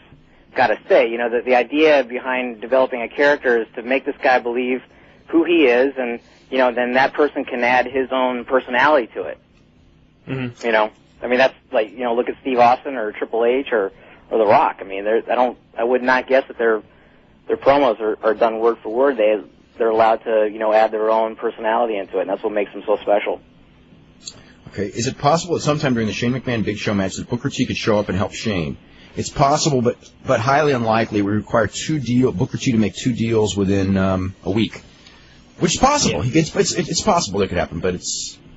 C: got to say. You know, the idea behind developing a character is to make this guy believe who he is, and, you know, then that person can add his own personality to it.
B: Mm-hmm.
C: You know, I mean, that's like, you know, look at Steve Austin or Triple H or The Rock. I mean, I would not guess that their promos are done word for word. They're allowed to, you know, add their own personality into it, and that's what makes them so special.
A: Okay, is it possible that sometime during the Shane McMahon Big Show match that Booker T could show up and help Shane? It's possible, but highly unlikely. We require Booker T to make 2 deals within a week, which is possible.
B: Yeah.
A: It's possible that could happen, but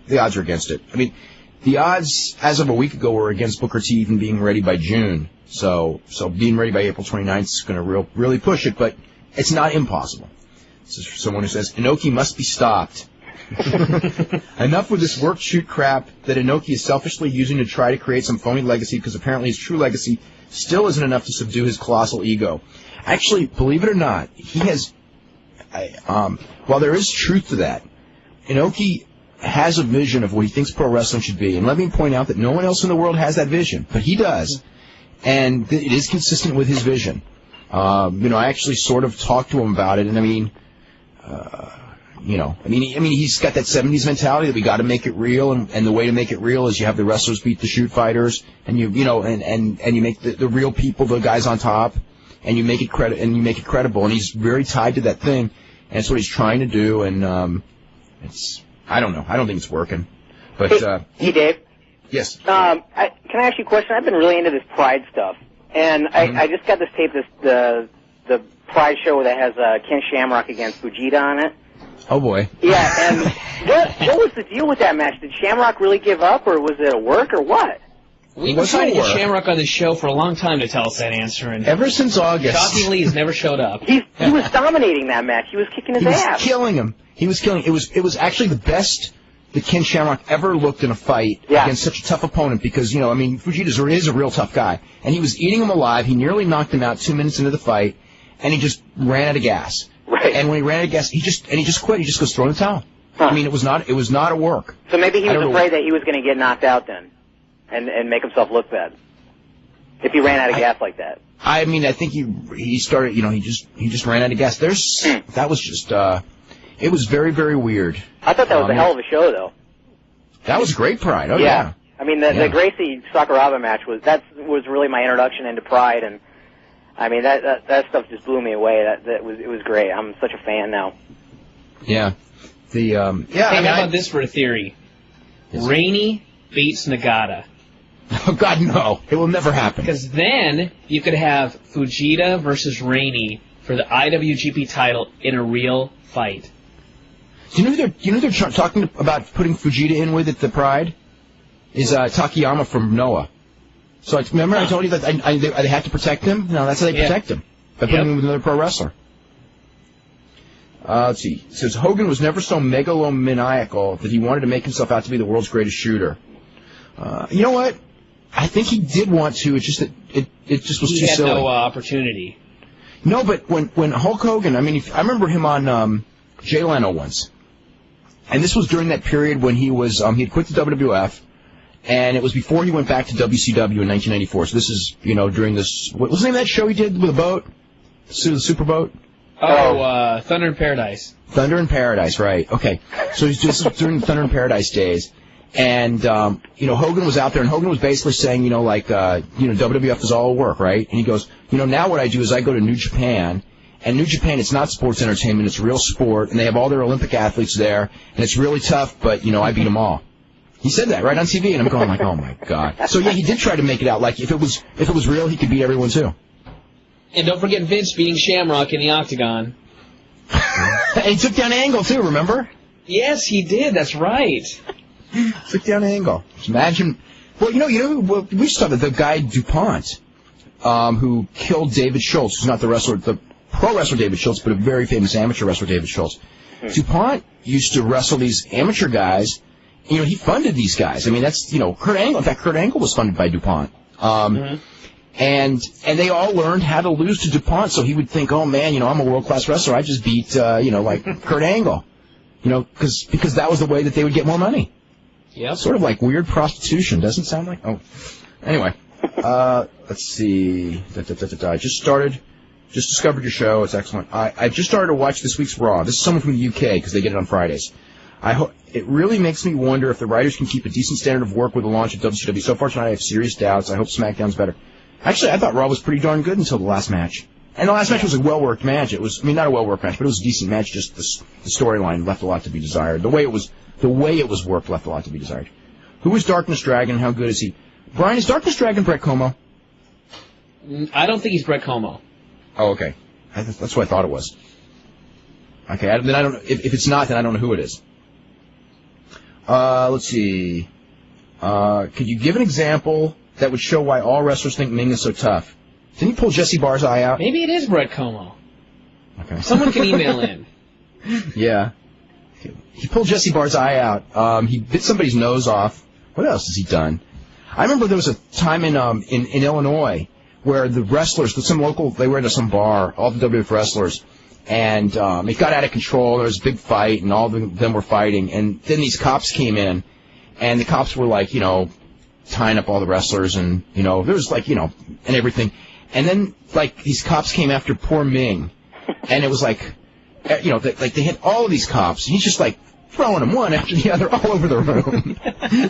A: the odds are against it. I mean, the odds as of a week ago were against Booker T even being ready by June. So being ready by April 29th is going to really push it, but it's not impossible. This is someone who says Inoki must be stopped. Enough with this work shoot crap that Inoki is selfishly using to try to create some phony legacy, because apparently his true legacy still isn't enough to subdue his colossal ego. Actually, believe it or not, he has. While there is truth to that, Inoki has a vision of what he thinks pro wrestling should be, and let me point out that no one else in the world has that vision, but he does, and it is consistent with his vision. You know, I actually sort of talked to him about it, and I mean. You know, I mean, he's got that 70s mentality that we got to make it real, and the way to make it real is you have the wrestlers beat the shoot fighters, and you make the real people the guys on top, and you make it credible, and he's very tied to that thing, and that's what he's trying to do, and I don't know, I don't think it's working, but
C: hey Dave.
A: Yes.
C: Can I ask you a question? I've been really into this Pride stuff, and I just got this tape, the Pride show that has Ken Shamrock against Fujita on it.
A: Oh, boy.
C: Yeah, and what was the deal with that match? Did Shamrock really give up, or was it a work, or what?
B: We've been trying to get Shamrock on this show for a long time to tell us that answer, and
A: ever since August.
B: Shockingly, he's never showed up.
C: He was dominating that match. He was kicking his ass.
A: He was killing him. It was actually the best that Ken Shamrock ever looked in a fight against such a tough opponent, because, you know, I mean, Fujita is a real tough guy, and he was eating him alive. He nearly knocked him out 2 minutes into the fight, and he just ran out of gas.
C: Right.
A: And when he ran out of gas, he just quit. He just goes throw in the towel. Huh. I mean, it was not a work.
C: So maybe he was afraid that he was going to get knocked out then, and make himself look bad, if he ran out of gas like that.
A: I mean, I think he started. You know, he just ran out of gas. That was just. It was very, very weird.
C: I thought that was a hell of a show, though.
A: That was great Pride. Oh yeah.
C: I mean, the Gracie Sakuraba match was really my introduction into Pride, and I mean that stuff just blew me away. It was great. I'm such a fan now.
A: Yeah. Hey,
B: how about this for a theory? Yes. Rainey beats Nagata.
A: Oh God, no! It will never happen.
B: Because then you could have Fujita versus Rainey for the IWGP title in a real fight.
A: Do you know they're talking about putting Fujita in with at the Pride? Is Takayama from Noah? So remember I told you that they have to protect him? No, that's how they protect him, by putting him with another pro wrestler. Let's see. It says Hogan was never so megalomaniacal that he wanted to make himself out to be the world's greatest shooter. You know what? I think he did want to. It's just that it just was too silly.
B: He had no opportunity.
A: No, but when Hulk Hogan, I mean, I remember him on Jay Leno once, and this was during that period when he had quit the WWF. And it was before he went back to WCW in 1994. So this is, during this, what was the name of that show he did with a boat? The super boat?
B: Thunder in Paradise.
A: Thunder in Paradise, right. Okay. So he's just during the Thunder in Paradise days. And, Hogan was out there, and Hogan was basically saying, WWF is all work, right? And he goes, now what I do is I go to New Japan, and New Japan, it's not sports entertainment, it's real sport, and they have all their Olympic athletes there, and it's really tough, but, I beat them all. He said that right on TV, and I'm going like, oh my God. So yeah, he did try to make it out like if it was real, he could beat everyone too. And
B: don't forget Vince beating Shamrock in the Octagon.
A: And he took down Angle too, remember?
B: Yes, he did. That's right.
A: Took down Angle. Just imagine. Well, we saw the guy DuPont, who killed David Schultz, who's not the pro wrestler David Schultz, but a very famous amateur wrestler David Schultz. DuPont used to wrestle these amateur guys. He funded these guys. I mean, that's, Kurt Angle. In fact, Kurt Angle was funded by DuPont. And they all learned how to lose to DuPont, so he would think, oh man, I'm a world-class wrestler. I just beat, Kurt Angle. Because that was the way that they would get more money.
B: Yeah.
A: Sort of like weird prostitution, doesn't sound like? Oh. Anyway. Let's see. I just discovered your show. It's excellent. I just started to watch this week's Raw. This is someone from the UK, because they get it on Fridays. It really makes me wonder if the writers can keep a decent standard of work with the launch of WCW. So far tonight, I have serious doubts. I hope SmackDown's better. Actually, I thought Raw was pretty darn good until the last match. And the last match was a well-worked match. It was, not a well-worked match, but it was a decent match. Just the storyline left a lot to be desired. The way it was worked left a lot to be desired. Who is Darkness Dragon? How good is he? Bryan, is Darkness Dragon Brett Como?
B: I don't think he's Brett Como.
A: Oh, okay. That's what I thought it was. Okay, then I don't. If it's not, then I don't know who it is. Let's see. Could you give an example that would show why all wrestlers think Ming is so tough? Didn't he pull Jesse Barr's eye out?
B: Maybe it is Brett Como.
A: Okay.
B: Someone can email in.
A: Yeah. He pulled Jesse Barr's eye out. He bit somebody's nose off. What else has he done? I remember there was a time in Illinois where the wrestlers, they were at some bar, all the WWF wrestlers, and it got out of control. There was a big fight, and all of them were fighting. And then these cops came in, and the cops were like, tying up all the wrestlers, and there was and everything. And then these cops came after poor Ming, and it was they hit all of these cops, and he's just throwing them one after the other all over the room.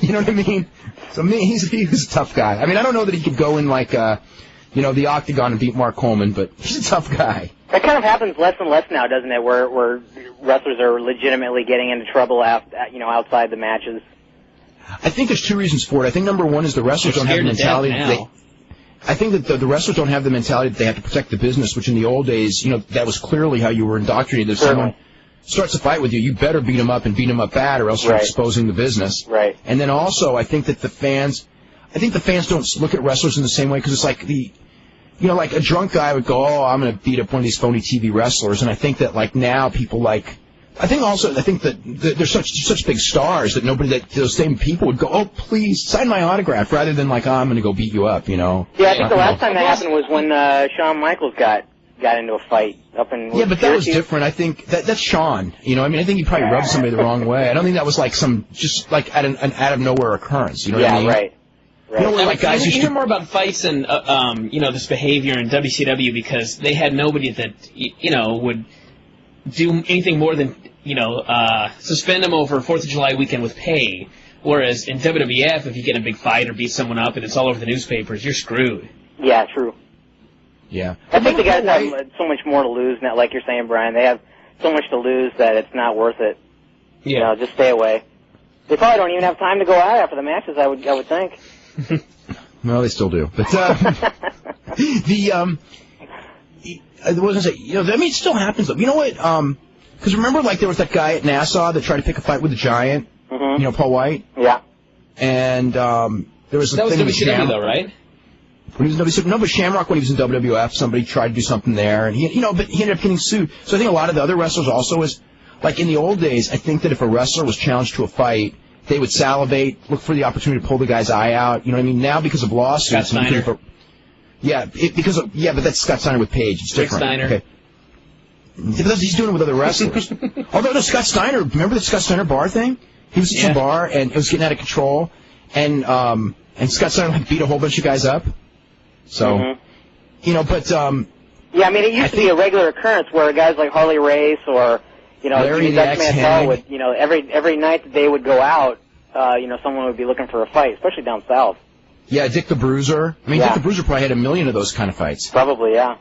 A: You know what I mean? So Ming, he was a tough guy. I mean, I don't know that he could go in the Octagon and beat Mark Coleman, but he's a tough guy.
C: That kind of happens less and less now, doesn't it? Where wrestlers are legitimately getting into trouble outside the matches.
A: I think there's two reasons for it. I think number one is the wrestlers don't have the mentality. I think that the wrestlers don't have the mentality that they have to protect the business, which in the old days, that was clearly how you were indoctrinated. If someone starts a fight with you, you better beat them up and beat them up bad, or else you're exposing the business.
C: Right.
A: And then also, I think that the fans don't look at wrestlers in the same way, because it's like a drunk guy would go, oh, I'm going to beat up one of these phony TV wrestlers. And I think that now people I think that they're such big stars that those same people would go, oh, please sign my autograph, rather than I'm going to go beat you up, Yeah,
C: I think the last time that happened was when Shawn Michaels got into a fight up in.
A: Yeah, but that was different. I think that's Shawn. I think he probably rubbed somebody the wrong way. I don't think that was an out of nowhere occurrence. You know what I mean?
C: Right.
B: Guys you hear more about fights and this behavior in WCW because they had nobody that would do anything more than suspend them over 4th of July weekend with pay. Whereas in WWF, if you get in a big fight or beat someone up and it's all over the newspapers, you're screwed.
C: Yeah, true.
A: Yeah.
C: I think the guys have so much more to lose now, like you're saying, Bryan. They have so much to lose that it's not worth it.
B: Yeah.
C: Just stay away. They probably don't even have time to go out after the matches, I would think.
A: No, they still do. But I wasn't say, it still happens though. You know what? Because remember, there was that guy at Nassau that tried to pick a fight with the Giant. Mm-hmm. Paul White.
C: Yeah.
A: And there was
B: that was WCW though, right?
A: When he was in WCW, no, but Shamrock when he was in WWF, somebody tried to do something there, and but he ended up getting sued. So I think a lot of the other wrestlers also is in the old days. I think that if a wrestler was challenged to a fight, they would salivate, look for the opportunity to pull the guy's eye out. You know what I mean? Now because of lawsuits,
B: Scott Steiner.
A: But that's Scott Steiner with Paige. It's different.
B: Steiner.
A: Okay. He's doing it with other wrestlers. Although Scott Steiner, remember the Scott Steiner bar thing? He was at some bar and it was getting out of control. and Scott Steiner like beat a whole bunch of guys up. So, but
C: yeah, I mean, it used to be a regular occurrence where guys like Harley Race or
A: Larry the
C: Dutch
A: X
C: Mantel would every night that they would go out, someone would be looking for a fight, especially down south.
A: Yeah, Dick the Bruiser. I mean, Dick the Bruiser probably had 1 million of those kind of fights.
C: Probably, yeah.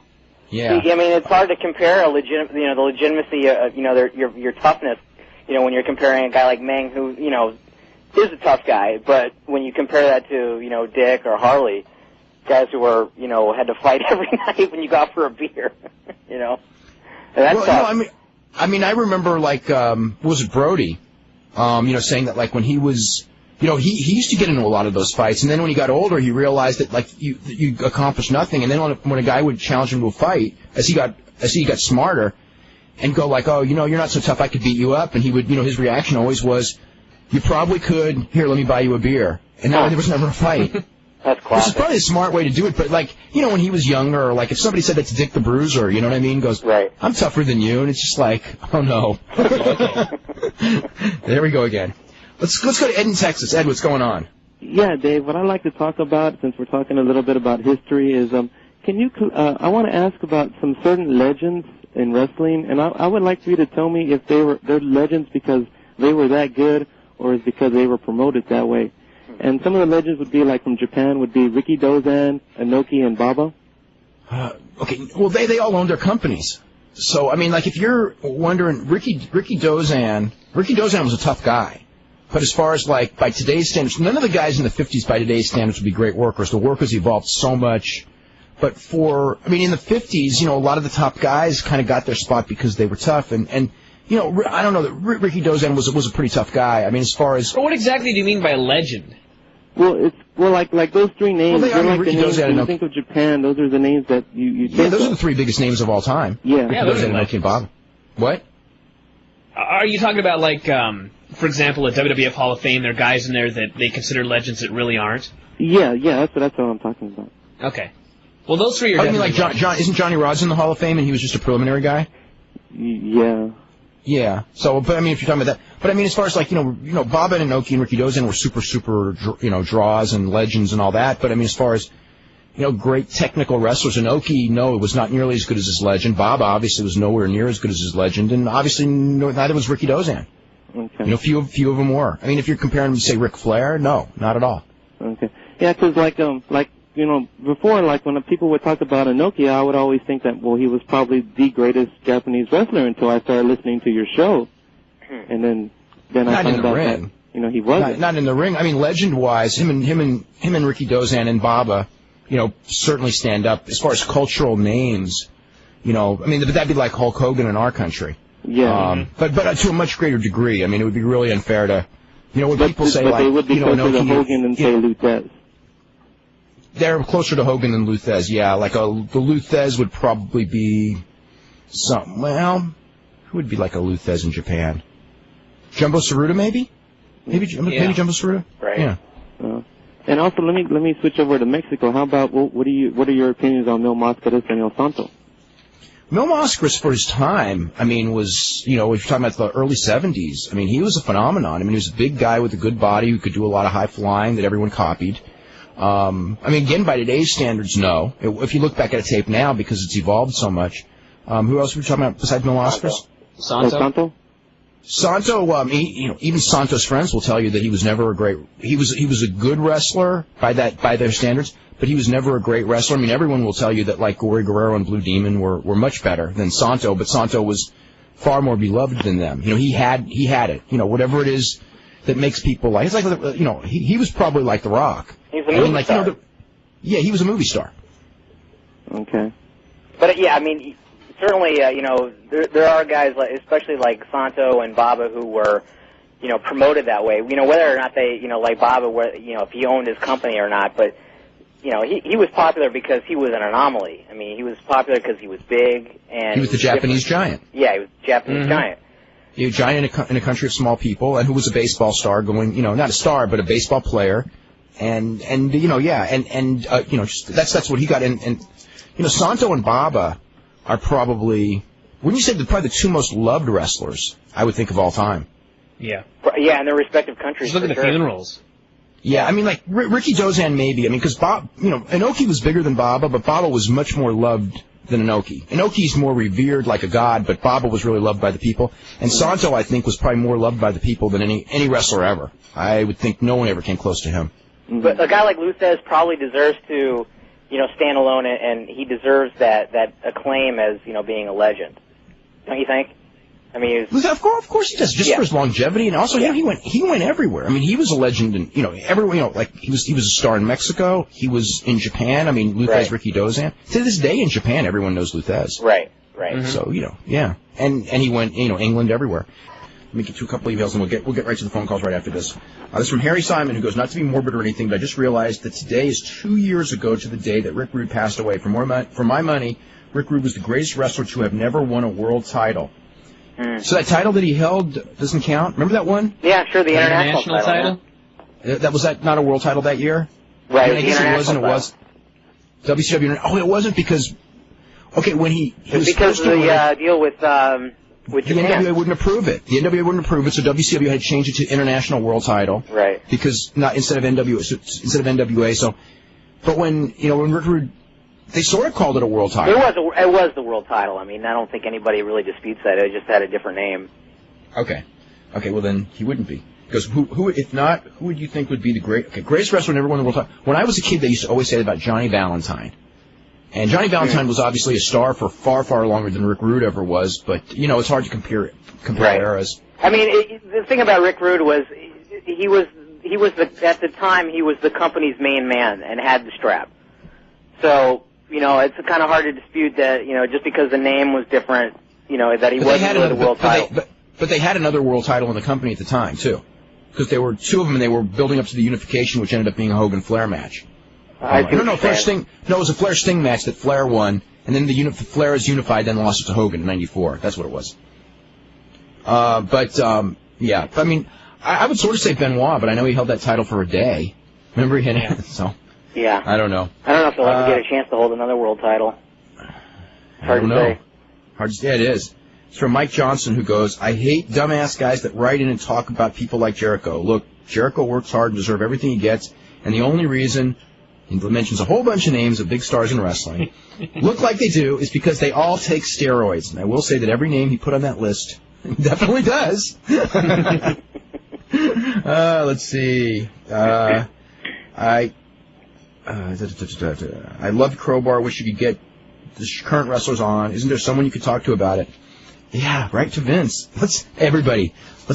A: Yeah.
C: See, I mean, it's hard to compare the legitimacy of your toughness. When you're comparing a guy like Meng, who is a tough guy, but when you compare that to Dick or Harley, guys who were had to fight every night when you go out for a beer, And that's tough.
A: I mean, I remember was it Brody? Saying that when he was. He used to get into a lot of those fights, and then when he got older, he realized that you accomplished nothing. And then when a guy would challenge him to a fight, as he got smarter, and go oh, you're not so tough, I could beat you up, and he would, his reaction always was, you probably could. Here, let me buy you a beer. And now there was never a fight.
C: That's classic.
A: This is probably a smart way to do it, but when he was younger, or if somebody said that to Dick the Bruiser, you know what I mean? Goes,
C: right.
A: I'm tougher than you, and it's just oh no. There we go again. Let's go to Ed in Texas. Ed, what's going on?
D: Yeah, Dave, what I'd like to talk about, since we're talking a little bit about history, is I want to ask about some certain legends in wrestling, and I would like for you to tell me if they're legends because they were that good or is because they were promoted that way. And some of the legends would be from Japan would be Ricky Dozan, Inoki, and Baba.
A: Okay, well they all own their companies. So I mean, if you're wondering, Ricky Dozan was a tough guy. But as far as by today's standards, none of the guys in the 50s by today's standards would be great workers. The workers evolved so much. But in the 50s, a lot of the top guys kind of got their spot because they were tough. And I don't know, that Ricky Dozan was a pretty tough guy. I mean, as far as...
B: But what exactly do you mean by legend?
D: Well, like those three names, they're
A: Ricky
D: the names
A: Dozan,
D: when you think of Japan, those are the names that you think
A: those
D: of.
A: are the three biggest names of all time.
D: Yeah.
A: Ricky Dozan, Inoki, and Bob. What?
B: Are you talking about, for example, a WWF Hall of Fame, there are guys in there that they consider legends that really aren't?
D: Yeah, that's what I'm talking about.
B: Okay. Well, those three are
A: definitely John, isn't Johnny Rodz in the Hall of Fame and he was just a preliminary guy?
D: Yeah.
A: Yeah. So, but if you're talking about that, but as far as Baba and Inoki and Ricky Dozan were super, draws and legends and all that. But as far as, great technical wrestlers, Inoki, no, it was not nearly as good as his legend. Baba obviously was nowhere near as good as his legend, and obviously neither was Ricky Dozan.
D: Okay.
A: Few of them were. If you're comparing them to say Ric Flair, no, not at all.
D: Okay. Yeah, because before, when people would talk about Inoki, I would always think that, he was probably the greatest Japanese wrestler until I started listening to your show. And then I found out that, he wasn't.
A: Not in the ring. Legend-wise, him and Ricky Dozan and Baba, certainly stand up. As far as cultural names, that'd be like Hulk Hogan in our country.
D: Yeah.
A: But to a much greater degree. It would be really unfair to, when people say
D: they would be closer to Hogan than say Luthez.
A: They're closer to Hogan than Luthez, yeah. The Luthez would probably be who would be like a Luthez in Japan? Jumbo Tsuruta, maybe? Maybe Jumbo Tsuruta?
C: Right.
A: Yeah.
D: And also, let me switch over to Mexico. How about, what are your opinions on Mil Máscaras and El Santo?
A: Mil Máscaras for his time, was, if you're talking about the early 70s, he was a phenomenon. He was a big guy with a good body who could do a lot of high flying that everyone copied. Again, by today's standards, no. If you look back at a tape now, because it's evolved so much, who else were we talking about besides Mil Máscaras?
D: Santo?
A: Santo, even Santo's friends will tell you that he was never a great. He was a good wrestler by their standards, but he was never a great wrestler. Everyone will tell you that Gory Guerrero and Blue Demon were much better than Santo, but Santo was far more beloved than them. He had it. Whatever it is that makes people like. It's like he was probably like The Rock.
C: He's a movie star.
A: He was a movie star.
D: Okay.
C: But certainly, there are guys, especially like Santo and Baba, who were, promoted that way. Whether or not they, like Baba, if he owned his company or not. But, he was popular because he was an anomaly. He was popular because he was big and
A: he was the Japanese giant.
C: Yeah, he was a Japanese giant.
A: He was a giant in a country of small people, and who was a baseball star, not a star, but a baseball player, that's what he got. And Santo and Baba are probably, wouldn't you say they're probably the two most loved wrestlers, I would think, of all time?
B: Yeah.
C: Yeah, in their respective countries.
B: Just look at the funerals.
A: Yeah, I mean, like, Ricky Dozan maybe. I mean, because Inoki was bigger than Baba, but Baba was much more loved than Inoki. Inoki's more revered like a god, but Baba was really loved by the people. And Santo, I think, was probably more loved by the people than any wrestler ever. I would think no one ever came close to him.
C: But a guy like Luthez probably deserves to, stand alone, and he deserves that acclaim as, being a legend. Don't you think? I mean,
A: of course he does, just for his longevity, and also, he went everywhere. I mean, he was a legend, and everywhere. Like he was a star in Mexico. He was in Japan. I mean, Luthez, Ricky Dozan. To this day in Japan, everyone knows Luthez.
C: Right.
A: Mm-hmm. So and he went, England, everywhere. Let me get to a couple emails, and we'll get right to the phone calls right after this. This is from Harry Simon, who goes, not to be morbid or anything, but I just realized that today is 2 years ago to the day that Rick Rude passed away. For my money, Rick Rude was the greatest wrestler to have never won a world title. So that title that he held doesn't count? Remember that one?
C: Yeah, sure, the international title.
A: That was not a world title that year?
C: Right,
A: I guess it wasn't. It was. WCW. Oh, it wasn't because... Okay, when he...
C: Because of the deal with
A: the
C: Japan.
A: NWA wouldn't approve it. The NWA wouldn't approve it, so WCW had to change it to International World Title.
C: Right.
A: Because instead of NWA. So, but when Rick Rude, they sort of called it a world title.
C: It was the world title. I mean, I don't think anybody really disputes that. It just had a different name.
A: Okay. Well then he wouldn't be. Because who if not, who would you think would be the greatest wrestler who never won the world title? When I was a kid, they used to always say that about Johnny Valentine. And Johnny Valentine was obviously a star for far, far longer than Rick Rude ever was, but, it's hard to compare eras.
C: I mean, the thing about Rick Rude was at the time, he was the company's main man and had the strap. So, it's kind of hard to dispute that, just because the name was different, that he wasn't really the world title.
A: But they had another world title in the company at the time, too. Because there were two of them, and they were building up to the unification, which ended up being a Hogan-Flair match. It was a Flair-Sting match that Flair won, and then the Flair is unified, then lost it to Hogan in '94. That's what it was. I mean, I would sort of say Benoit, but I know he held that title for a day. Remember he had it? So.
C: Yeah.
A: I don't know.
C: I don't know if he'll ever get a chance to hold another world title. Hard to say.
A: Hard to say. It is. It's from Mike Johnson, who goes, I hate dumbass guys that write in and talk about people like Jericho. Look, Jericho works hard and deserves everything he gets, and the only reason... He mentions a whole bunch of names of big stars in wrestling. Look like they do is because they all take steroids. And I will say that every name he put on that list definitely does. Let's see. I love Crowbar. Wish you could get the current wrestlers on. Isn't there someone you could talk to about it? Yeah, right to Vince. Let's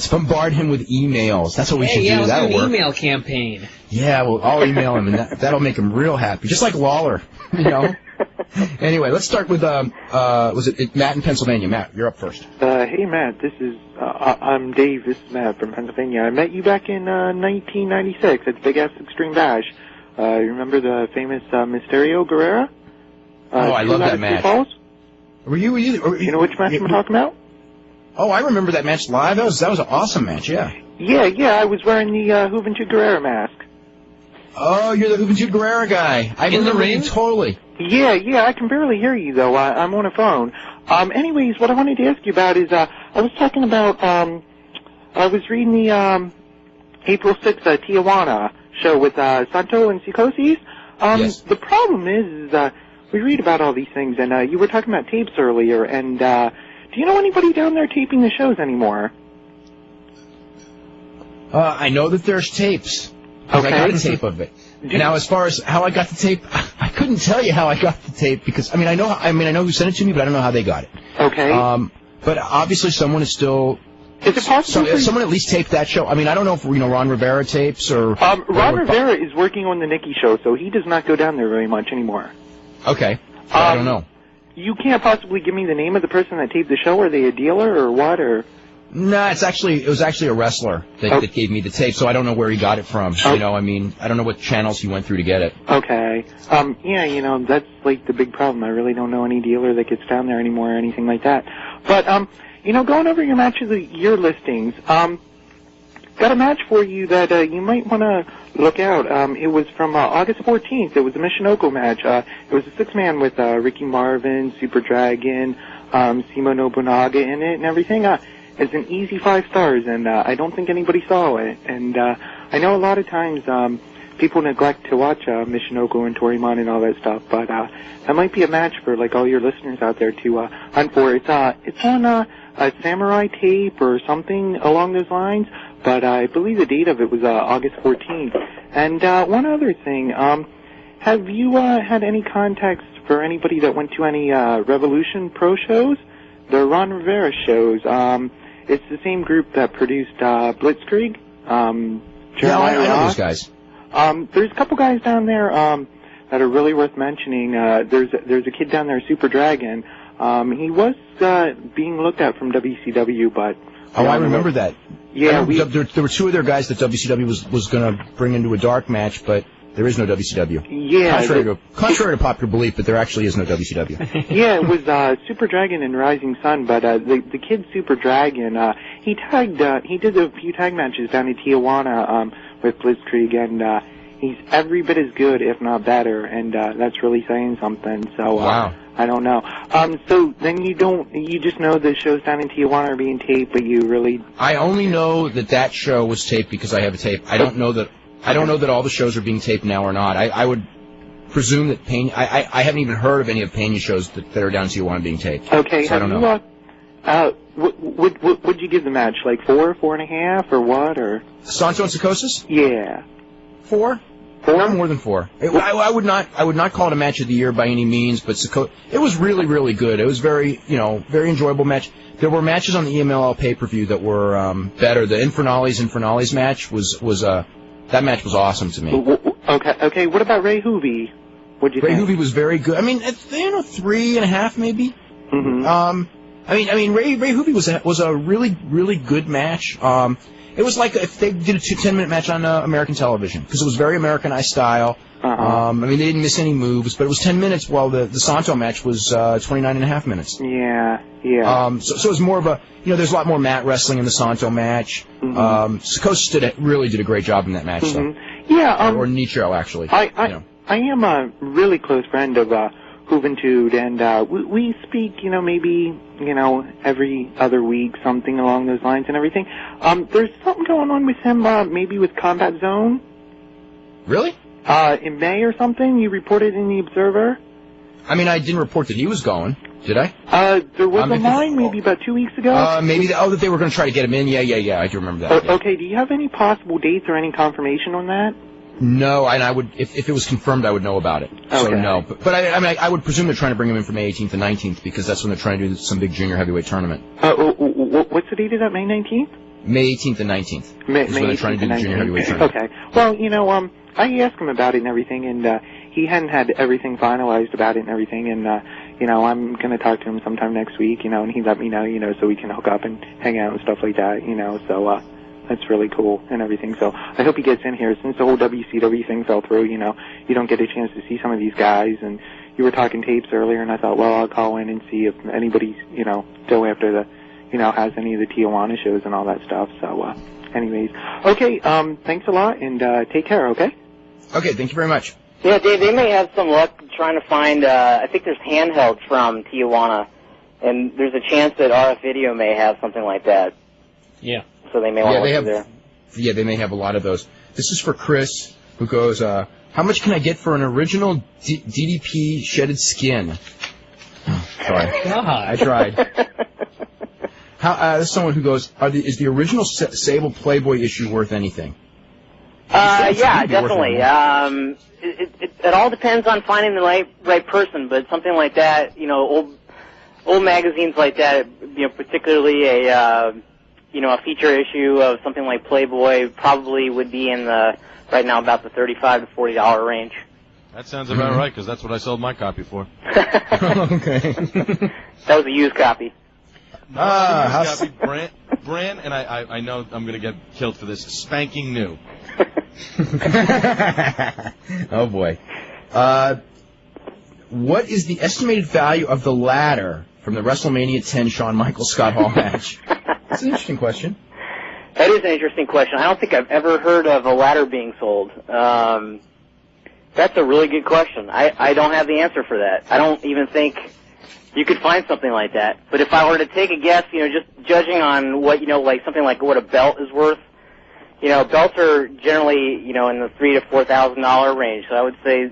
A: bombard him with emails. That's what we should do. That'll work.
B: An email campaign.
A: Yeah, well, I'll email him, and that'll make him real happy. Just like Lawler, Anyway, let's start with was it Matt in Pennsylvania? Matt, you're up first.
E: Hey, Matt. This is I'm Dave. This is Matt from Pennsylvania. I met you back in 1996 at the Big Ass Extreme Bash. You remember the famous Mysterio Guerrera?
A: I love that match.
E: Falls?
A: Were you?
E: You know which match I'm talking about?
A: Oh, I remember that match live. That was an awesome match. Yeah.
E: Yeah. I was wearing the Juventud Guerrera mask.
A: Oh, you're the Juventud Guerrera guy. I
B: in the ring?
A: Totally.
E: Yeah. I can barely hear you though. I'm on a phone. Anyways, what I wanted to ask you about is I was talking about I was reading the April 6th Tijuana show with Santo and Psicosis.
A: Yes.
E: The problem is we read about all these things, and you were talking about tapes earlier, and do you know anybody down there taping the shows anymore?
A: I know that there's tapes.
E: Okay.
A: I got a tape of it. Now, as far as how I got the tape, I couldn't tell you how I got the tape because I know who sent it to me, but I don't know how they got it.
E: Okay.
A: But obviously, someone is still.
E: Is it possible?
A: If someone at least taped that show. I mean, I don't know if Ron Rivera tapes or.
E: Ron Rivera is working on the Nikki show, so he does not go down there very much anymore.
A: Okay. I don't know.
E: You can't possibly give me the name of the person that taped the show. Are they a dealer or what? Or
A: no, it was actually a wrestler that gave me the tape, so I don't know where he got it from. I don't know what channels he went through to get it.
E: Okay. Yeah, that's like the big problem. I really don't know any dealer that gets down there anymore or anything like that. But going over your match of the year listings, got a match for you that you might want to look out. It was from August 14th. It was a Michinoku match. It was a 6-man with Ricky Marvin, Super Dragon, Simo Nobunaga in it and everything. is an easy 5 stars, and I don't think anybody saw it. And I know a lot of times people neglect to watch Michinoku and Torimon and all that stuff, but that might be a match for like all your listeners out there to hunt for. It's on a Samurai tape or something along those lines, but I believe the date of it was August 14th. And one other thing, have you had any contacts for anybody that went to any Revolution Pro shows? The Ron Rivera shows. It's the same group that produced Blitzkrieg.
A: I know those guys.
E: There's a couple guys down there that are really worth mentioning. There's a kid down there, Super Dragon. He was being looked at from WCW, but...
A: Oh, I remember that.
E: Yeah,
A: there were 2 other guys that WCW was going to bring into a dark match, but there is no WCW.
E: Yeah.
A: Contrary to popular belief, but there actually is no WCW.
E: Yeah, it was Super Dragon and Rising Sun, but the kid Super Dragon, he did a few tag matches down in Tijuana with Blitzkrieg, and he's every bit as good, if not better, and that's really saying something. So
A: wow.
E: I don't know. So then you just know the shows down in Tijuana are being taped, but you really...
A: I only know that show was taped because I have a tape. I don't know that all the shows are being taped now or not. I would presume that I haven't even heard of any of Peña's shows that are down in Tijuana being taped.
E: Okay,
A: so I don't know.
E: Would you give the match, like 4, 4.5, or what, or...
A: Santo and Psicosis?
E: Yeah.
A: 4? 4? Not more than 4. I would not call it a match of the year by any means, but it was really, really good. It was very enjoyable match. There were matches on the EMLL pay-per-view that were better. The Infernales match was that match was awesome to me.
E: Okay. What about Ray Hoovy? What'd you think?
A: Ray Hoovy was very good. I mean, 3.5 maybe.
E: Mm-hmm.
A: Ray Hoovy was a really, really good match. It was like if they did a 10-minute match on American television, because it was very Americanized style. They didn't miss any moves, but it was 10 minutes, while the Santo match was 29.5 minutes.
E: Yeah.
A: So it was more of a, there's a lot more mat wrestling in the Santo match.
E: Mm-hmm.
A: Psicosis really did a great job in that match, though.
E: Yeah.
A: Or Nitro, actually.
E: I am a really close friend of Juventud, and we speak, maybe, every other week, something along those lines and everything. There's something going on with him, maybe with Combat Zone.
A: Really?
E: In May or something, you reported in the Observer.
A: I didn't report that he was going, did I?
E: There was a line maybe about 2 weeks ago.
A: That they were going to try to get him in. Yeah, I do remember that.
E: Okay, do you have any possible dates or any confirmation on that?
A: No, and I would, if it was confirmed, I would know about it.
E: Okay.
A: So no, but I would presume they're trying to bring him in for May 18th and 19th, because that's when they're trying to do some big junior heavyweight tournament.
E: What's the date of that? May 19th?
A: May 18th and 19th.
E: May
A: when they're trying to do the junior heavyweight tournament.
E: Okay. Well, I asked him about it and everything, and he hadn't had everything finalized about it and everything, and I'm going to talk to him sometime next week, and he let me know, so we can hook up and hang out and stuff like that, so that's really cool and everything. So I hope he gets in here. Since the whole WCW thing fell through, you don't get a chance to see some of these guys, and you were talking tapes earlier, and I thought, well, I'll call in and see if anybody's, still after the, has any of the Tijuana shows and all that stuff. So, anyways. Okay, thanks a lot, and take care, okay?
A: Okay, thank you very much.
C: Yeah, Dave, they may have some luck trying to find, I think there's handhelds from Tijuana, and there's a chance that RF Video may have something like that.
B: Yeah.
C: So they may want to look there.
A: Yeah, they may have a lot of those. This is for Chris, who goes, how much can I get for an original DDP shedded skin? Oh, sorry.
B: God.
A: I tried. There's someone who goes, is the original Sable Playboy issue worth anything?
C: Yeah, definitely. It all depends on finding the right person, but something like that, old magazines like that, particularly a feature issue of something like Playboy probably would be in right now about the $35 to $40 range.
F: That sounds about right, because that's what I sold my copy for.
A: Okay.
C: That was a used copy.
F: Copy, brand, and I know I'm going to get killed for this, spanking new.
A: Oh, boy. What is the estimated value of the ladder from the WrestleMania 10 Shawn Michaels Scott Hall match? That's an interesting question.
C: That is an interesting question. I don't think I've ever heard of a ladder being sold. That's a really good question. I don't have the answer for that. I don't even think you could find something like that. But if I were to take a guess, just judging on what, like something like what a belt is worth, belts are generally, in the $3,000 to $4,000 range. So I would say,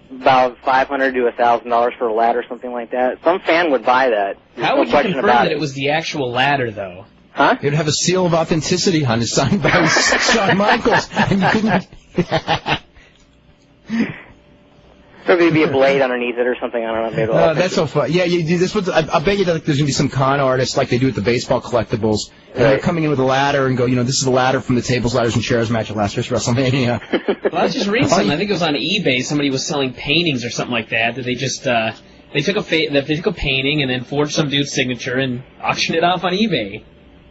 C: about $500 to $1,000 for a ladder, something like that. Some fan would buy that.
B: How would you confirm that it was the actual ladder, though?
C: Huh?
A: It would have a seal of authenticity on it signed by Shawn Michaels, and you couldn't.
C: There'd be a blade underneath it or something. I don't know. Maybe
A: that's so fun. Yeah, you do this. I bet you that there's gonna be some con artists like they do at the baseball collectibles. And they're coming in with a ladder and go, this is the ladder from the tables, ladders, and chairs match at last year's WrestleMania.
B: Well, I was just reading something. I think it was on eBay. Somebody was selling paintings or something like that. That they just they took a painting and then forged some dude's signature and auctioned it off on eBay.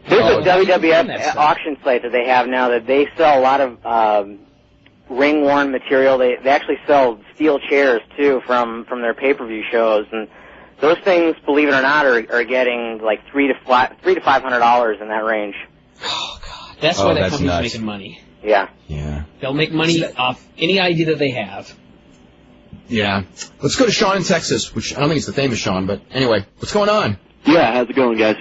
C: There's a WWF auction site that they have now that they sell a lot of ring-worn material. They actually sell steel chairs, too, from their pay-per-view shows. And those things, believe it or not, are getting like $300 to $500 in that range.
B: Oh, God. That's why that company's making money.
C: Yeah.
A: Yeah.
B: They'll make money off any idea that they have.
A: Yeah. Let's go to Sean in Texas, which I don't think it's the famous Sean, but anyway, what's going on?
G: Yeah, how's it going, guys?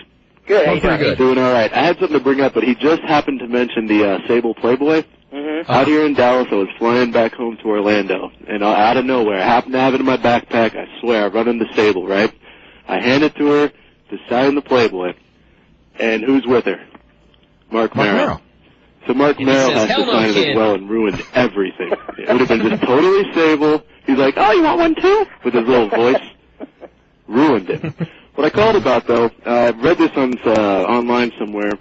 C: Good.
A: Oh, pretty good.
G: Doing all right. I had something to bring up, but he just happened to mention the Sable Playboy.
C: Mm-hmm.
G: Out here in Dallas, I was flying back home to Orlando, and out of nowhere, I happened to have it in my backpack. I swear, I run into Sable, right? I hand it to her to sign the Playboy, and who's with her? Mark Merrill. So Mark Merrill has to sign it as well and ruined everything. It would have been just totally Sable. He's like, oh, you want one too? With his little voice. Ruined it. What I called about, though, I read this on online somewhere.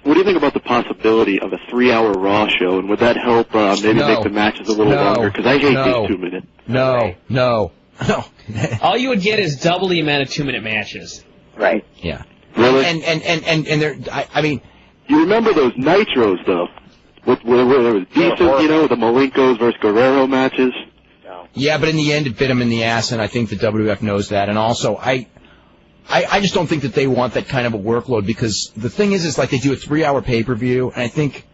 G: What do you think about the possibility of a 3-hour Raw show, and would that help maybe make the matches a little longer? Because I hate these 2 minutes.
A: No.
B: All you would get is double the amount of 2-minute matches.
C: Right.
A: Yeah.
G: Really?
A: And there, I mean,
G: you remember those Nitros though, where there was decent, the Malenkos versus Guerrero matches.
C: No.
A: Yeah, but in the end, it bit them in the ass, and I think the WWF knows that. And also, I just don't think that they want that kind of a workload, because the thing is like they do a 3-hour pay-per-view, and I think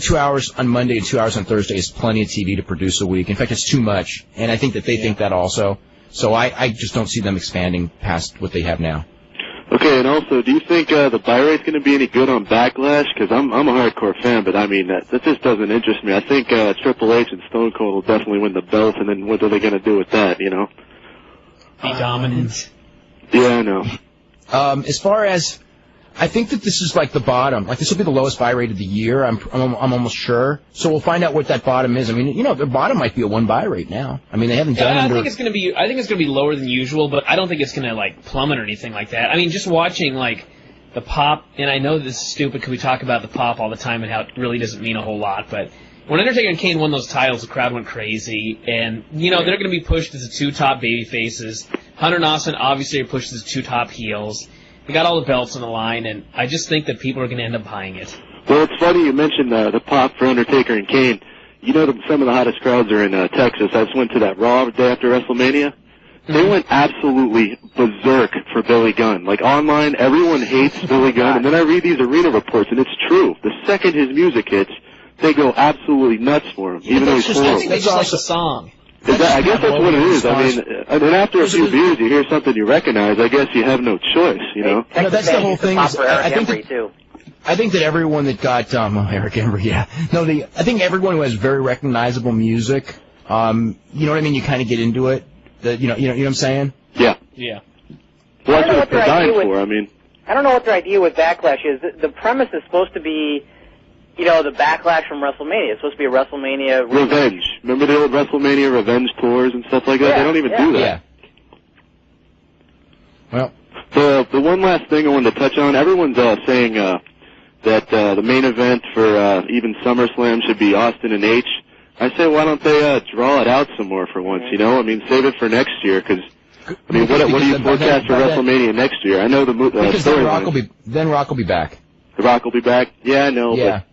A: 2 hours on Monday and 2 hours on Thursday is plenty of TV to produce a week. In fact, it's too much, and I think that they think that also. So I just don't see them expanding past what they have now.
G: Okay, and also, do you think the buy rate's going to be any good on Backlash? Because I'm a hardcore fan, but I mean, that just doesn't interest me. I think Triple H and Stone Cold will definitely win the belt, and then what are they going to do with that,
B: Be dominant.
G: Yeah, I know.
A: As far as, I think that this is like the bottom. Like, this will be the lowest buy rate of the year. I'm almost sure. So we'll find out what that bottom is. I mean, the bottom might be a 1 buy rate now. I mean, they haven't done.
B: I think it's going to be lower than usual, but I don't think it's going to like plummet or anything like that. I mean, just watching like the pop, and I know this is stupid because we talk about the pop all the time and how it really doesn't mean a whole lot, but when Undertaker and Kane won those titles, the crowd went crazy, and they're going to be pushed as the 2 top baby faces. Hunter and Austin obviously are pushed as the 2 top heels. They got all the belts on the line, and I just think that people are going to end up buying it.
G: Well, it's funny you mentioned the pop for Undertaker and Kane. Some of the hottest crowds are in Texas. I just went to that Raw the day after WrestleMania. They went absolutely berserk for Billy Gunn. Like, online, everyone hates Billy Gunn, and then I read these arena reports, and it's true. The second his music hits, they go absolutely nuts for him, even though he's horrible.
B: I think they just like the song.
G: I guess that's what it is. I mean, and then after a few beers, you hear something you recognize. I guess you have no choice,
A: That's the whole thing. I think that everyone that got Eric Embry, yeah. No, I think everyone who has very recognizable music, you know what I mean. You kind of get into it. You know what I'm saying?
G: Yeah.
B: Yeah.
G: Well, that's what they're dying for. I mean,
C: I don't know what their idea with Backlash is. The premise is supposed to be, the backlash from WrestleMania. It's supposed to be a WrestleMania
G: revenge. Remember the old WrestleMania revenge tours and stuff like that? They don't even do that.
A: Yeah.
G: Well, the one last thing I wanted to touch on, everyone's saying that the main event for even SummerSlam should be Austin and H. I say, why don't they draw it out some more for once, I mean, save it for next year, because, I mean, what do you forecast for WrestleMania next year? I know the storyline.
A: Then Rock will be back.
G: The Rock will be back? Yeah, I know, but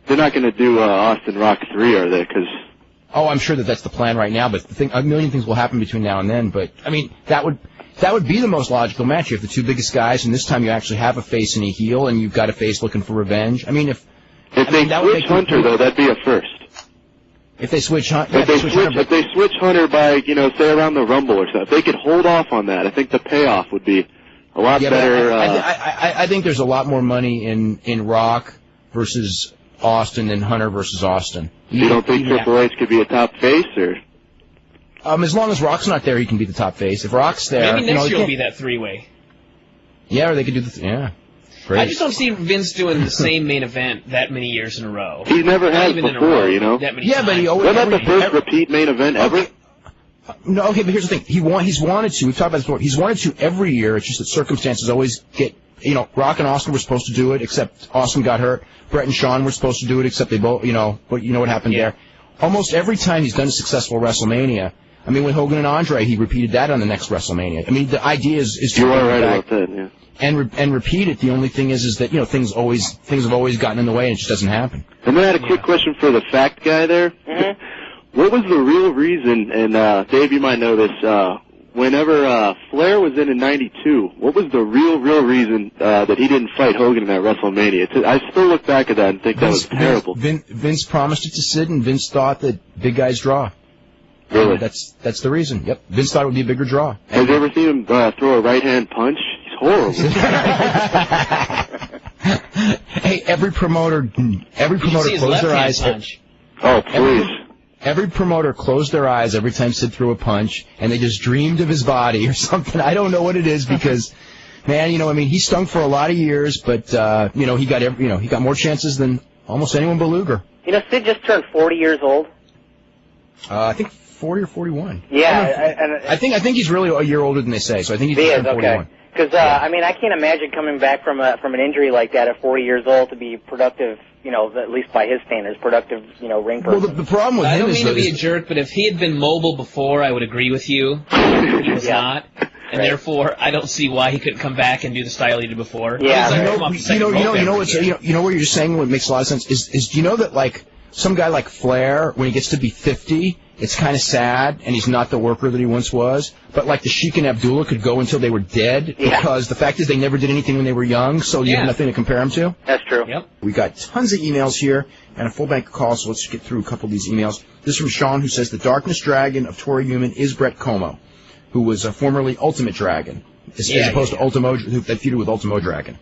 G: they're not going to do Austin Rock 3, are they? Because
A: I'm sure that's the plan right now, but a million things will happen between now and then, but, I mean, that would be the most logical match. You have the 2 biggest guys, and this time you actually have a face and a heel, and you've got a face looking for revenge. I mean, if
G: they switch Hunter, though, that'd be a first.
A: If they switch Hunter,
G: if they switch Hunter by, say around the Rumble or something, if they could hold off on that, I think the payoff would be a lot better.
A: I think there's a lot more money in Rock versus Austin than Hunter versus Austin.
G: You don't think Triple H could be a top face, or?
A: As long as Rock's not there, he can be the top face. If Rock's there,
B: maybe next year will be that three-way.
A: Yeah, or they could do the Great.
B: I just don't see Vince doing the same main event that many years in a row.
G: He's never had it before,
B: That many
A: yeah,
B: times.
A: but he always.
G: Wasn't that the first repeat main event ever?
A: No, okay, but here's the thing. He's wanted to. We've talked about this before. He's wanted to every year. It's just that circumstances always get. Rock and Austin were supposed to do it, except Austin got hurt. Brett and Shawn were supposed to do it, except they both. But you know what happened there. Almost every time he's done a successful WrestleMania. I mean, with Hogan and Andre, he repeated that on the next WrestleMania. I mean, the idea is to
G: you are right about that, yeah.
A: And repeat it. The only thing is that things have always gotten in the way, and it just doesn't happen.
G: And then I had a quick question for the fact guy there.
C: Mm-hmm.
G: What was the real reason? And Dave, you might know this. Whenever Flair was in '92, what was the real reason that he didn't fight Hogan in that WrestleMania? I still look back at that and think that was terrible.
A: Vince promised it to Sid, and Vince thought that big guys draw.
G: Really?
A: That's the reason. Yep. Vince thought it would be a bigger draw.
G: Have you ever seen him throw a right-hand punch? He's horrible.
A: Hey, every promoter closed their eyes.
B: Punch?
G: Oh, please.
A: Every promoter closed their eyes every time Sid threw a punch, and they just dreamed of his body or something. I don't know what it is because, man, he stung for a lot of years, but he got more chances than almost anyone but Luger.
C: Sid just turned 40 years old.
A: I think 40 or 41.
C: Yeah,
A: I think he's really a year older than they say. So I think he's 41.
C: Okay. Because I can't imagine coming back from an injury like that at 40 years old to be productive. At least by his standards, productive. Ring person.
A: Well, the problem with him is,
B: I don't mean to be a jerk, but if he had been mobile before, I would agree with you. He was not. And therefore, I don't see why he couldn't come back and do the style he did before.
C: Yeah,
A: you know what you're saying. What makes a lot of sense is do you know that some guy like Flair, when he gets to be 50, it's kind of sad, and he's not the worker that he once was. But the Sheik and Abdullah could go until they were dead because the fact is they never did anything when they were young, so you have nothing to compare them to.
C: That's true.
B: Yep.
A: We got tons of emails here and a full bank of calls, so let's get through a couple of these emails. This is from Sean, who says the Darkness Dragon of Tori Human is Brett Como, who was formerly Ultimate Dragon, as opposed to Ultimo, who feuded with Ultimo Dragon.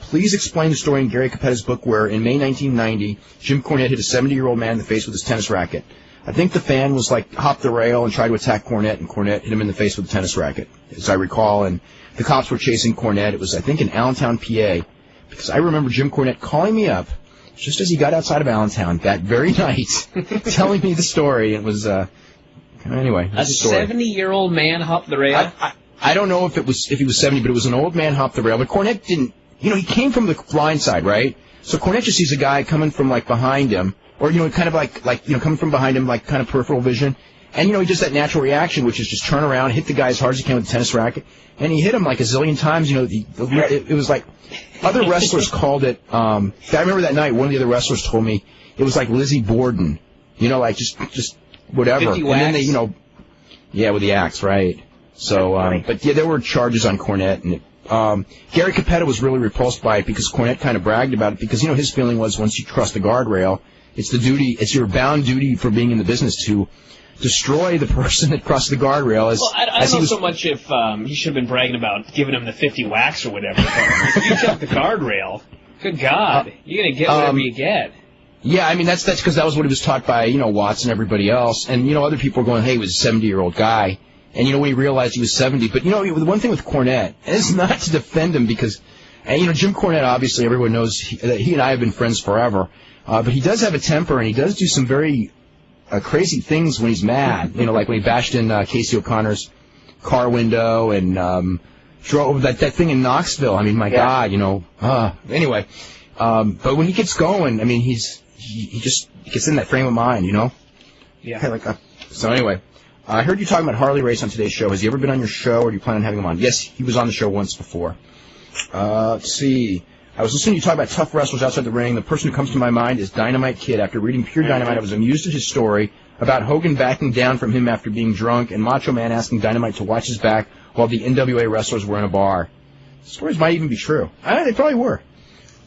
A: Please explain the story in Gary Capetta's book where, in May 1990, Jim Cornette hit a 70-year-old man in the face with his tennis racket. I think the fan was hopped the rail and tried to attack Cornette, and Cornette hit him in the face with a tennis racket, as I recall. And the cops were chasing Cornette. It was, I think, in Allentown, PA, because I remember Jim Cornette calling me up just as he got outside of Allentown that very night, telling me the story. It was, anyway,
B: a 70-year-old man hopped the rail?
A: I don't know if he was 70, but it was an old man hopped the rail. But Cornette didn't, he came from the blind side, right? So Cornette just sees a guy coming from behind him, or kind of coming from behind him, kind of peripheral vision, and he does that natural reaction, which is just turn around, hit the guy as hard as he can with the tennis racket, and he hit him a zillion times. It was other wrestlers called it. I remember that night one of the other wrestlers told me it was like Lizzie Borden, just whatever.
B: 50
A: and
B: wax.
A: then they, with the axe, right? So, but there were charges on Cornette, and Gary Capetta was really repulsed by it because Cornette kind of bragged about it because his feeling was once you cross the guardrail, it's your bound duty for being in the business to destroy the person that crossed the guardrail.
B: I don't know so much if he should have been bragging about giving him the 50 wax or whatever. If you jump the guardrail, good God, you're gonna get whatever you get.
A: Yeah, that's because that was what he was taught by Watts and everybody else, and other people were going, hey, he was a 70-year-old guy. And, when he realized he was 70. But, the one thing with Cornette is not to defend him because, Jim Cornette, obviously, everyone knows he and I have been friends forever. But he does have a temper, and he does do some very crazy things when he's mad. Like when he bashed in Casey O'Connor's car window and drove that thing in Knoxville. My God, Anyway, but when he gets going, he just gets in that frame of mind,
B: Yeah.
A: So anyway. I heard you talking about Harley Race on today's show. Has he ever been on your show, or do you plan on having him on? Yes, he was on the show once before. Let's see. I was listening to you talk about tough wrestlers outside the ring. The person who comes to my mind is Dynamite Kid. After reading Pure Dynamite, I was amused at his story about Hogan backing down from him after being drunk and Macho Man asking Dynamite to watch his back while the NWA wrestlers were in a bar. The stories might even be true. They probably were.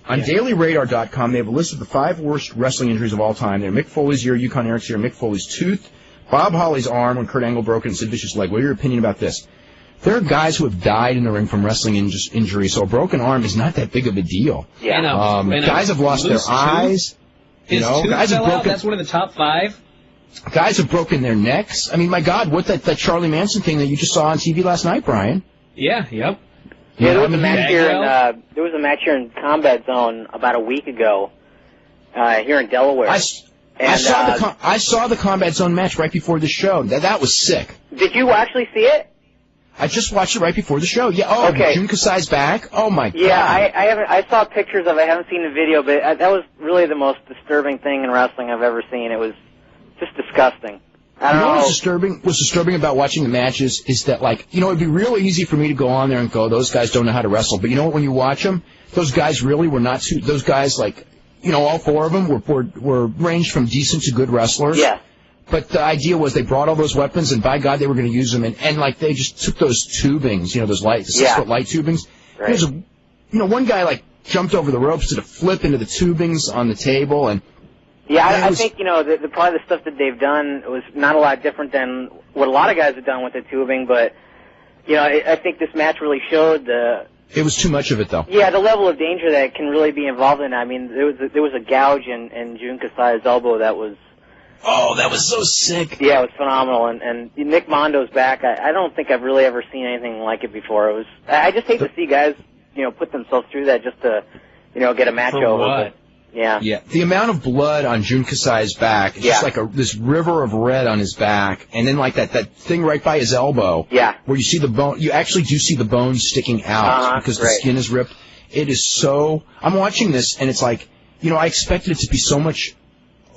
A: On DailyRadar.com, they have a list of the 5 worst wrestling injuries of all time. They're Mick Foley's ear, Yukon Eric's ear, Mick Foley's tooth, Bob Holly's arm when Kurt Angle broke it, and Sid Vicious' leg. What are your opinion about this? There are guys who have died in the ring from wrestling injury, so a broken arm is not that big of a deal.
B: Yeah,
A: guys have lost their eyes.
B: His tooth
A: guys have
B: fell out.
A: broken.
B: That's one of the top 5.
A: Guys have broken their necks. I mean, my God, what that Charlie Manson thing that you just saw on TV last night, Brian?
B: Yeah, yep.
C: Yeah, there was a match here in Combat Zone about a week ago here in Delaware.
A: I saw the Combat Zone match right before the show. That was sick.
C: Did you actually see it?
A: I just watched it right before the show. Yeah. Oh, okay. Jun Kasai's back. Oh my God.
C: Yeah, I haven't. I saw pictures of it. I haven't seen the video, but that was really the most disturbing thing in wrestling I've ever seen. It was just disgusting. I don't know.
A: What's disturbing about watching the matches is that, like, it'd be real easy for me to go on there and go, those guys don't know how to wrestle. But you know what? When you watch them, those guys really were not too. Those guys, like, all 4 of them were ranged from decent to good wrestlers.
C: Yeah.
A: But the idea was they brought all those weapons, and by God, they were going to use them. And like, they just took those tubings, those the 6-foot light tubings.
C: Right.
A: There's one guy, like, jumped over the ropes, did a flip into the tubings on the table, and.
C: Yeah, I think, probably the stuff that they've done was not a lot different than what a lot of guys have done with the tubing, but, I think this match really showed
A: It was too much of it, though.
C: Yeah, the level of danger that can really be involved in it. I mean, there was a gouge in Jun Kasai's elbow that was...
A: Oh, that was so sick.
C: Yeah, it was phenomenal, and Nick Mondo's back. I don't think I've really ever seen anything like it before. I just hate to see guys, put themselves through that just to, get a match over.
B: What?
C: Yeah.
A: Yeah. The amount of blood on Jun Kasai's back is just like this river of red on his back, and then like that thing right by his elbow.
C: Yeah.
A: Where you see the bone. You actually do see the bone sticking out because the skin is ripped. It is so. I'm watching this, and it's like, I expected it to be so much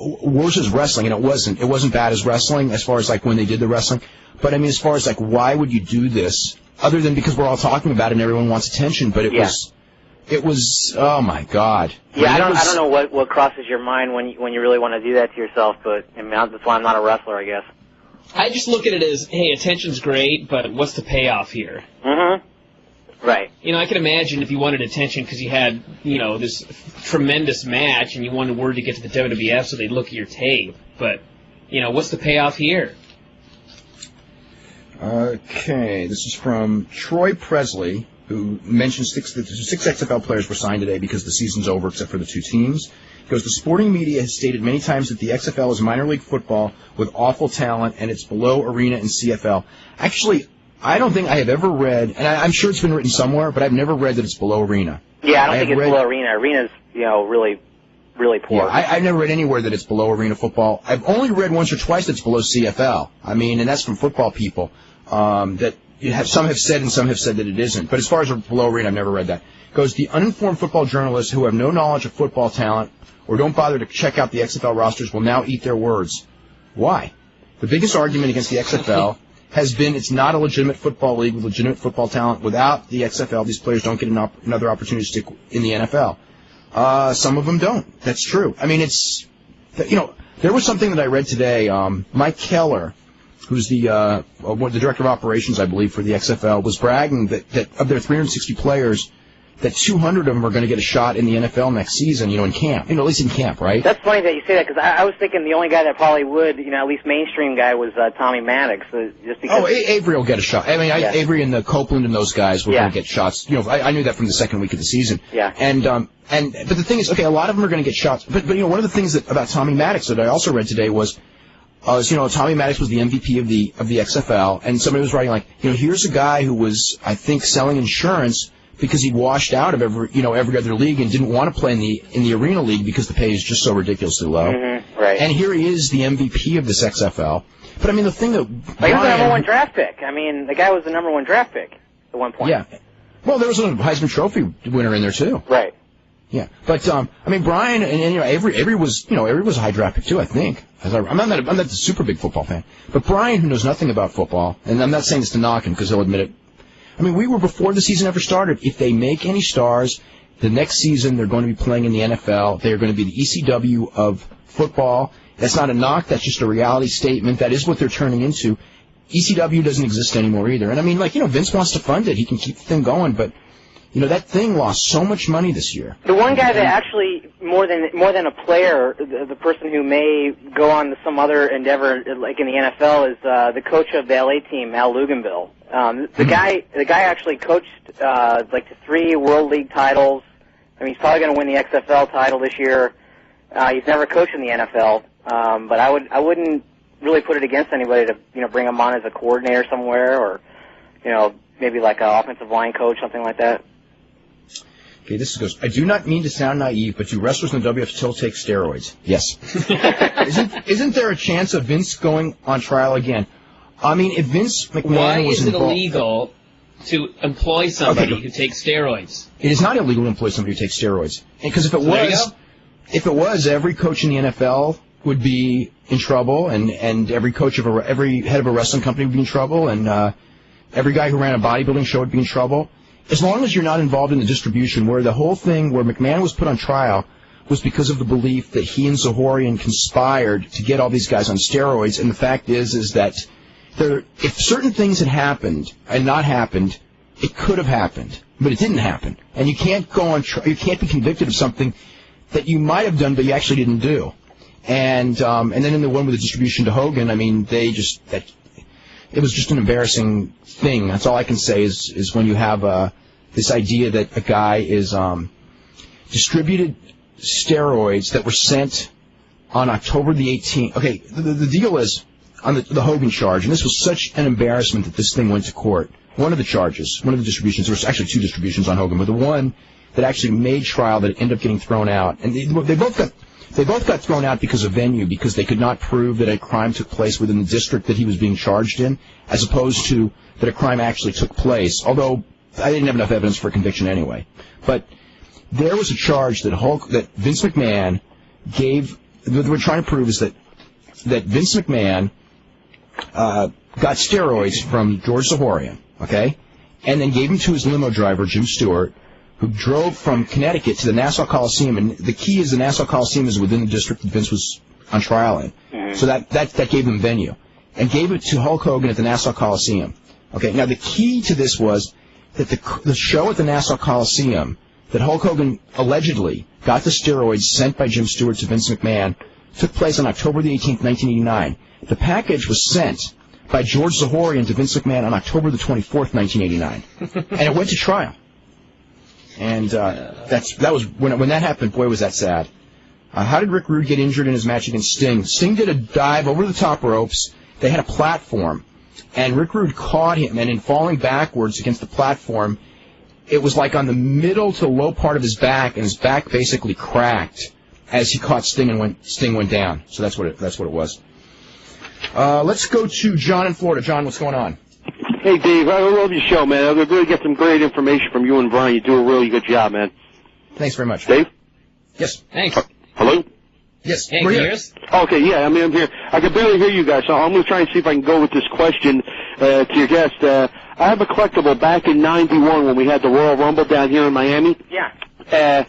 A: worse as wrestling, and it wasn't. It wasn't bad as wrestling as far as like when they did the wrestling. But I mean, as far as like, why would you do this? Other than because we're all talking about it and everyone wants attention, but it was, oh my God.
C: Yeah, I don't know what crosses your mind when you really want to do that to yourself, but I mean, that's why I'm not a wrestler, I guess.
B: I just look at it as, hey, attention's great, but what's the payoff here?
C: Mm-hmm. Right.
B: I can imagine if you wanted attention because you had, this tremendous match and you wanted word to get to the WWF so they'd look at your tape, but, what's the payoff here?
A: Okay, this is from Troy Presley, who mentions 6 XFL players were signed today because the season's over except for the 2 teams. He goes, the sporting media has stated many times that the XFL is minor league football with awful talent and it's below Arena and CFL. Actually, I don't think I have ever read, and I'm sure it's been written somewhere, but I've never read that it's below Arena.
C: Yeah, I don't think it's below Arena. Arena's, really, really poor.
A: Yeah, I've never read anywhere that it's below Arena football. I've only read once or twice that it's below CFL. I mean, and that's from football people, that some have said and some have said that it isn't. But as far as below Arena, I've never read that. It goes, the uninformed football journalists who have no knowledge of football talent or don't bother to check out the XFL rosters will now eat their words. Why? The biggest argument against the XFL has been it's not a legitimate football league with legitimate football talent. Without the XFL, these players don't get another opportunity to stick in the NFL. Some of them don't. That's true. I mean, there was something that I read today. Mike Keller, who's the director of operations, I believe, for the XFL, was bragging that of their 360 players, that 200 of them are going to get a shot in the NFL next season, in camp. At least in camp, right?
C: That's funny that you say that, because I was thinking the only guy that probably would, at least mainstream guy, was Tommy Maddox. Just because.
A: Oh, Avery will get a shot. I mean, Avery and the Copeland and those guys were going to get shots. I knew that from the second week of the season.
C: Yeah.
A: But the thing is, okay, a lot of them are going to get shots. But one of the things about Tommy Maddox that I also read today was, Tommy Maddox was the MVP of the XFL, and somebody was writing like, here's a guy who was, I think, selling insurance because he washed out of every other league and didn't want to play in the Arena League because the pay is just so ridiculously low.
C: Mm-hmm, right.
A: And here he is, the MVP of this XFL. But I mean, the thing that
C: he was the number 1 draft pick. I mean, the guy was the number 1 draft pick at one point.
A: Yeah. Well, there was a Heisman Trophy winner in there too.
C: Right.
A: Yeah. But I mean, Bryan and Avery was a high draft pick too, I think. I'm not a super big football fan, but Bryan, who knows nothing about football, and I'm not saying this to knock him because he'll admit it. I mean, we were before the season ever started. If they make any stars, the next season they're going to be playing in the NFL. They're going to be the ECW of football. That's not a knock. That's just a reality statement. That is what they're turning into. ECW doesn't exist anymore either. And I mean, Vince wants to fund it. He can keep the thing going, but that thing lost so much money this year.
C: The one guy that actually, more than a player, the person who may go on to some other endeavor, like in the NFL, is the coach of the LA team, Al Luganville. The guy actually coached like the 3 World League titles. I mean, he's probably going to win the XFL title this year. He's never coached in the NFL, but I wouldn't really put it against anybody to bring him on as a coordinator somewhere, or maybe like an offensive line coach, something like that.
A: Okay, this goes. I do not mean to sound naive, but do wrestlers in the WF still take steroids? Yes. Isn't there a chance of Vince going on trial again? I mean, if Vince McMahon was involved...
B: Why is it illegal to employ somebody who takes steroids?
A: It is not illegal to employ somebody who takes steroids. Because if it was, every coach in the NFL would be in trouble, and every head of a wrestling company would be in trouble, and every guy who ran a bodybuilding show would be in trouble. As long as you're not involved in the distribution, where the whole thing, where McMahon was put on trial, was because of the belief that he and Zahorian conspired to get all these guys on steroids. And the fact is that if certain things had happened and not happened, it could have happened, but it didn't happen. And you can't go on. You can't be convicted of something that you might have done, but you actually didn't do. And then in the one with the distribution to Hogan, I mean, it was just an embarrassing thing. That's all I can say is when you have this idea that a guy is distributed steroids that were sent on October the 18th. Okay, the deal is on the Hogan charge, and this was such an embarrassment that this thing went to court. One of the charges, one of the distributions, there was actually 2 distributions on Hogan, but the one that actually made trial that ended up getting thrown out, and they both got thrown out because of venue, because they could not prove that a crime took place within the district that he was being charged in, as opposed to that a crime actually took place, although I didn't have enough evidence for a conviction anyway. But there was a charge that Vince McMahon gave. What we're trying to prove is that Vince McMahon got steroids from George Zahorian, okay, and then gave them to his limo driver, Jim Stewart, who drove from Connecticut to the Nassau Coliseum. And the key is the Nassau Coliseum is within the district that Vince was on trial in. Mm-hmm. So that gave him venue. And gave it to Hulk Hogan at the Nassau Coliseum. Okay, now the key to this was that the show at the Nassau Coliseum that Hulk Hogan allegedly got the steroids sent by Jim Stewart to Vince McMahon took place on October the 18th, 1989. The package was sent by George Zahorian to Vince McMahon on October the 24th, 1989. And it went to trial. And that was when that happened. Boy, was that sad. How did Rick Rude get injured in his match against Sting? Sting did a dive over the top ropes. They had a platform, and Rick Rude caught him. And in falling backwards against the platform, it was like on the middle to low part of his back, and his back basically cracked as he caught Sting, and Sting went down. So that's what it was. Let's go to John in Florida. John, what's going on?
G: Hey, Dave, I love your show, man. I really get some great information from you and Bryan. You do a really good job, man.
A: Thanks very much.
G: Dave?
A: Yes.
B: Thanks.
G: Hello?
A: Yes.
B: Hey, can you hear us?
G: Okay, yeah, I mean, I'm here. I can barely hear you guys, so I'm going to try and see if I can go with this question to your guest. I have a collectible back in '91 when we had the Royal Rumble down here in Miami.
C: Yeah.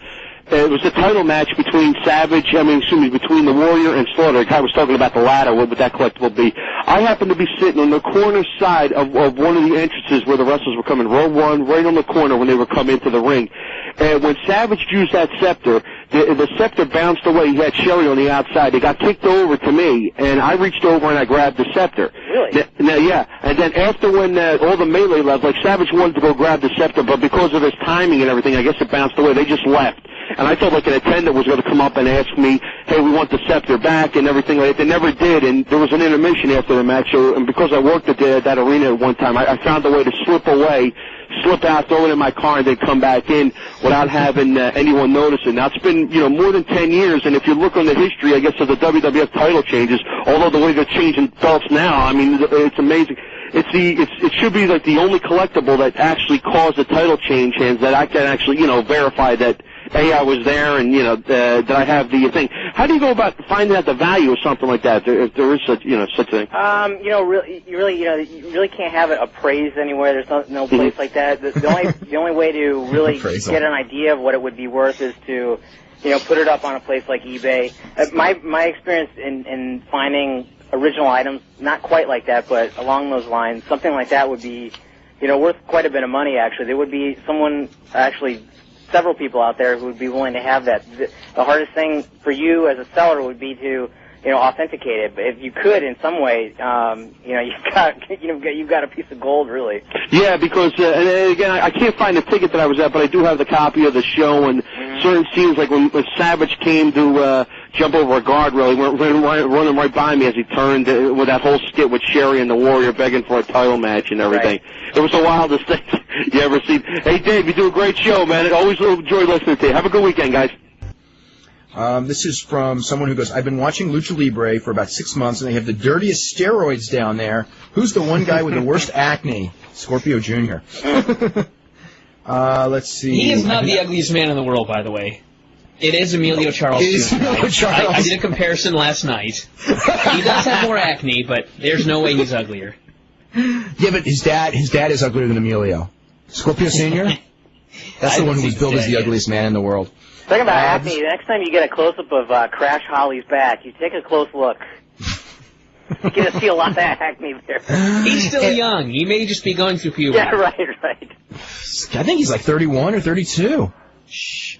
G: It was a title match between between the Warrior and Slaughter. I was talking about the ladder. What would that collectible be? I happened to be sitting on the corner side of one of the entrances where the wrestlers were coming, row 1, right on the corner when they were coming into the ring. And when Savage used that scepter, the scepter bounced away. He had Sherry on the outside. It got kicked over to me, and I reached over and I grabbed the scepter.
C: Really?
G: Yeah. And then after when all the melee left, like Savage wanted to go grab the scepter, but because of his timing and everything, I guess it bounced away. They just left. And I thought like an attendant was going to come up and ask me, hey, we want the scepter back and everything like that. They never did, and there was an intermission after the match. So, and because I worked at that arena at one time, I found a way to slip out, throw it in my car, and then come back in without having anyone notice it. Now, it's been, more than 10 years, and if you look on the history, I guess, of the WWF title changes, although the way they're changing belts now, I mean, it's amazing. It should be like the only collectible that actually caused a title change hands that I can actually, verify that, A, I was there and, that I have the thing. How do you go about finding out the value of something like that, if there is such, such a thing?
C: You really can't have it appraised anywhere. There's no place like that. The only way to really get an idea of what it would be worth is to, put it up on a place like eBay. My experience in finding original items, not quite like that, but along those lines, something like that would be worth quite a bit of money, actually. There would be several people out there who would be willing to have that. The hardest thing for you as a seller would be to, authenticate it. But if you could, in some way, you've got a piece of gold, really.
G: Yeah, because and again, I can't find the ticket that I was at, but I do have the copy of the show. And certain scenes, like when Savage came to jump over a guardrail, he went running right by me as he turned with that whole skit with Sherry and the Warrior begging for a title match and everything. Right. It was the wildest thing you ever seen. Hey, Dave, you do a great show, man. I always enjoy listening to you. Have a good weekend, guys.
A: This is from someone who goes, I've been watching Lucha Libre for about 6 months, and they have the dirtiest steroids down there. Who's the one guy with the worst acne? Scorpio Jr. Let's see.
B: He is not the ugliest man in the world, by the way. It is Emilio Charles Jr. I did a comparison last night. He does have more acne, but there's no way he's uglier.
A: Yeah, but his dad is uglier than Emilio. Scorpio Sr.? That's the one who was billed as the ugliest man in the world.
C: Talking about acne, the next time you get a close-up of Crash Holly's back, you take a close look. You're going to see a lot of acne there.
B: He's still young. He may just be going through puberty.
C: Yeah, right.
A: I think he's like 31 or 32. Shh.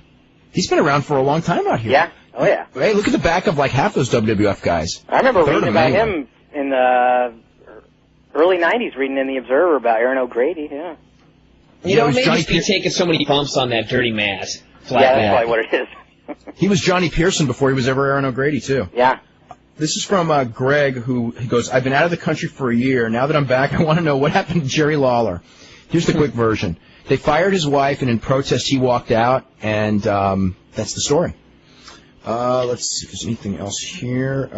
A: He's been around for a long time out here.
C: Yeah. Oh, yeah.
A: Hey, look at the back of like half those WWF guys.
C: I remember reading about him in the early 90s, reading in The Observer about Aaron O'Grady, yeah.
B: Maybe just be taking so many bumps on that dirty mat.
C: Yeah, that's probably what it is.
A: He was Johnny Pearson before he was ever Aaron O'Grady, too.
C: Yeah.
A: This is from Greg, who goes, I've been out of the country for a year. Now that I'm back, I want to know what happened to Jerry Lawler. Here's the quick version. They fired his wife, and in protest, he walked out, and that's the story. Let's see if there's anything else here.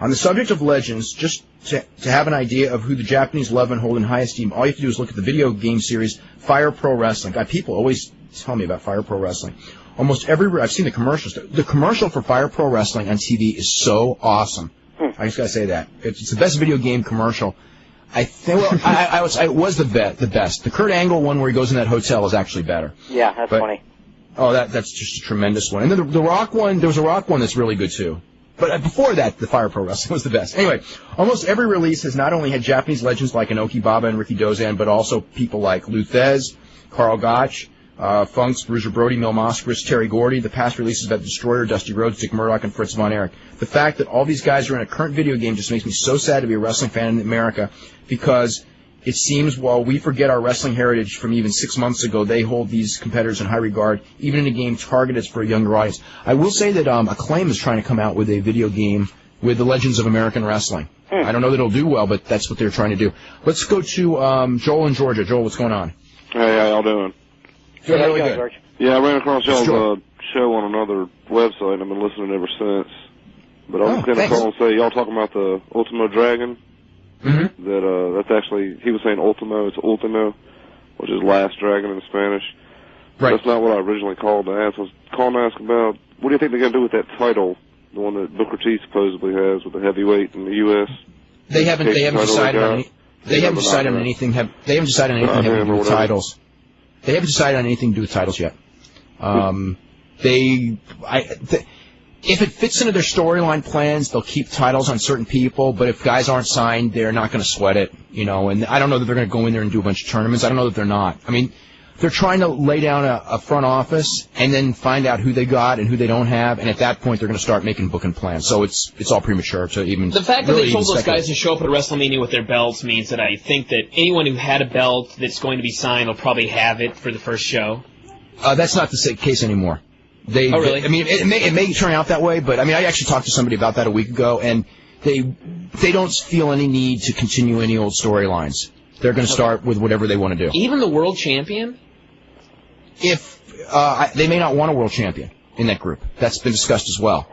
A: On the subject of legends, just to have an idea of who the Japanese love and hold in high esteem, all you have to do is look at the video game series Fire Pro Wrestling. God, people always tell me about Fire Pro Wrestling. I've seen the commercials. The commercial for Fire Pro Wrestling on TV is so awesome. I just gotta say that it's the best video game commercial. I think. Well, it was the best. The Kurt Angle one where he goes in that hotel is actually better.
C: Yeah, that's funny.
A: Oh, that's just a tremendous one. And then the Rock one, there was a Rock one that's really good too. But before that, the Fire Pro Wrestling was the best. Anyway, almost every release has not only had Japanese legends like Inoki Baba and Ricky Dozan, but also people like Lou Thez, Carl Gotch, Funks, Bruiser Brody, Mil Moskowitz, Terry Gordy. The past releases about Destroyer, Dusty Rhodes, Dick Murdoch, and Fritz Von Erich. The fact that all these guys are in a current video game just makes me so sad to be a wrestling fan in America, because it seems while we forget our wrestling heritage from even 6 months ago, they hold these competitors in high regard, even in a game targeted for a younger audience. I will say that Acclaim is trying to come out with a video game with the Legends of American Wrestling. I don't know that it'll do well, but that's what they're trying to do. Let's go to Joel in Georgia. Joel, what's going on?
H: Hey, how y'all doing?
A: Doing really good.
C: George.
H: Yeah, I ran across y'all's show on another website. I've been listening ever since. But I was going to call and say, y'all talking about the Ultimo Dragon?
A: Mm-hmm.
H: That's actually, he was saying Ultimo, it's Ultimo, which is Last Dragon in Spanish.
A: Right.
H: That's not what I originally called to ask. I was calling to ask about, what do you think they're going to do with that title, the one that Booker T supposedly has with the heavyweight in the U.S.?
A: They haven't decided on anything to do with titles. They haven't decided on anything to do with titles yet. If it fits into their storyline plans, they'll keep titles on certain people, but if guys aren't signed, they're not going to sweat it, and I don't know that they're going to go in there and do a bunch of tournaments. I don't know that they're not. I mean, they're trying to lay down a front office and then find out who they got and who they don't have, and at that point, they're going to start making booking plans. So it's all premature to even.
B: The fact that they told those guys to show up at WrestleMania with their belts means that I think that anyone who had a belt that's going to be signed will probably have it for the first show.
A: That's not the case anymore.
B: Really?
A: I mean, it may turn out that way, but I mean, I actually talked to somebody about that a week ago, and they don't feel any need to continue any old storylines. They're going to start with whatever they want to do.
B: Even the world champion?
A: If they may not want a world champion in that group, that's been discussed as well.